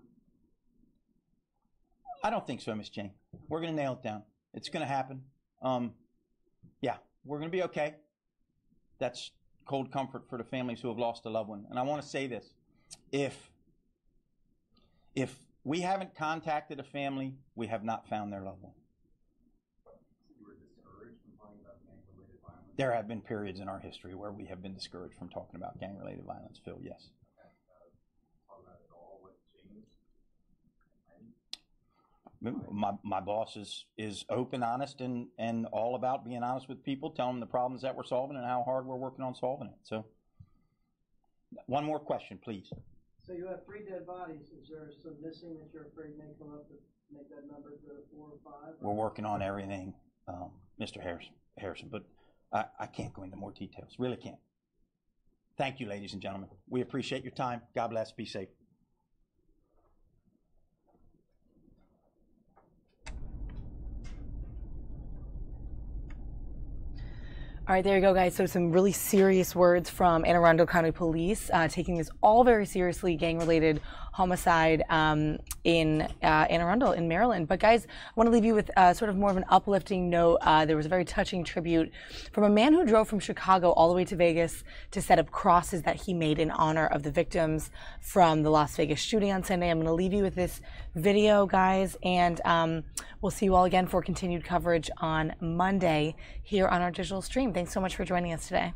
I don't think so, Miss Jane. We're going to nail it down. It's going to happen. Yeah, we're going to be okay. That's cold comfort for the families who have lost a loved one. And I want to say this. If we haven't contacted a family, we have not found their loved one. You were discouraged from talking about gang-related violence? There have been periods in our history where we have been discouraged from talking about gang-related violence, Phil, yes. Talk about it all, what changed? My boss is open, honest, and all about being honest with people, telling them the problems that we're solving and how hard we're working on solving it. So, one more question, please. So you have 3 dead bodies. Is there some missing that you're afraid may come up to make that number go to 4 or 5? We're working on everything, Mr. Harrison, but I can't go into more details. Really can't. Thank you, ladies and gentlemen. We appreciate your time. God bless. Be safe. All right, there you go, guys. So some really serious words from Anne Arundel County Police, taking this all very seriously, gang-related homicide in Anne Arundel in Maryland. But guys, I want to leave you with sort of more of an uplifting note. There was a very touching tribute from a man who drove from Chicago all the way to Vegas to set up crosses that he made in honor of the victims from the Las Vegas shooting on Sunday. I'm going to leave you with this video, guys, and we'll see you all again for continued coverage on Monday here on our digital stream. Thanks so much for joining us today.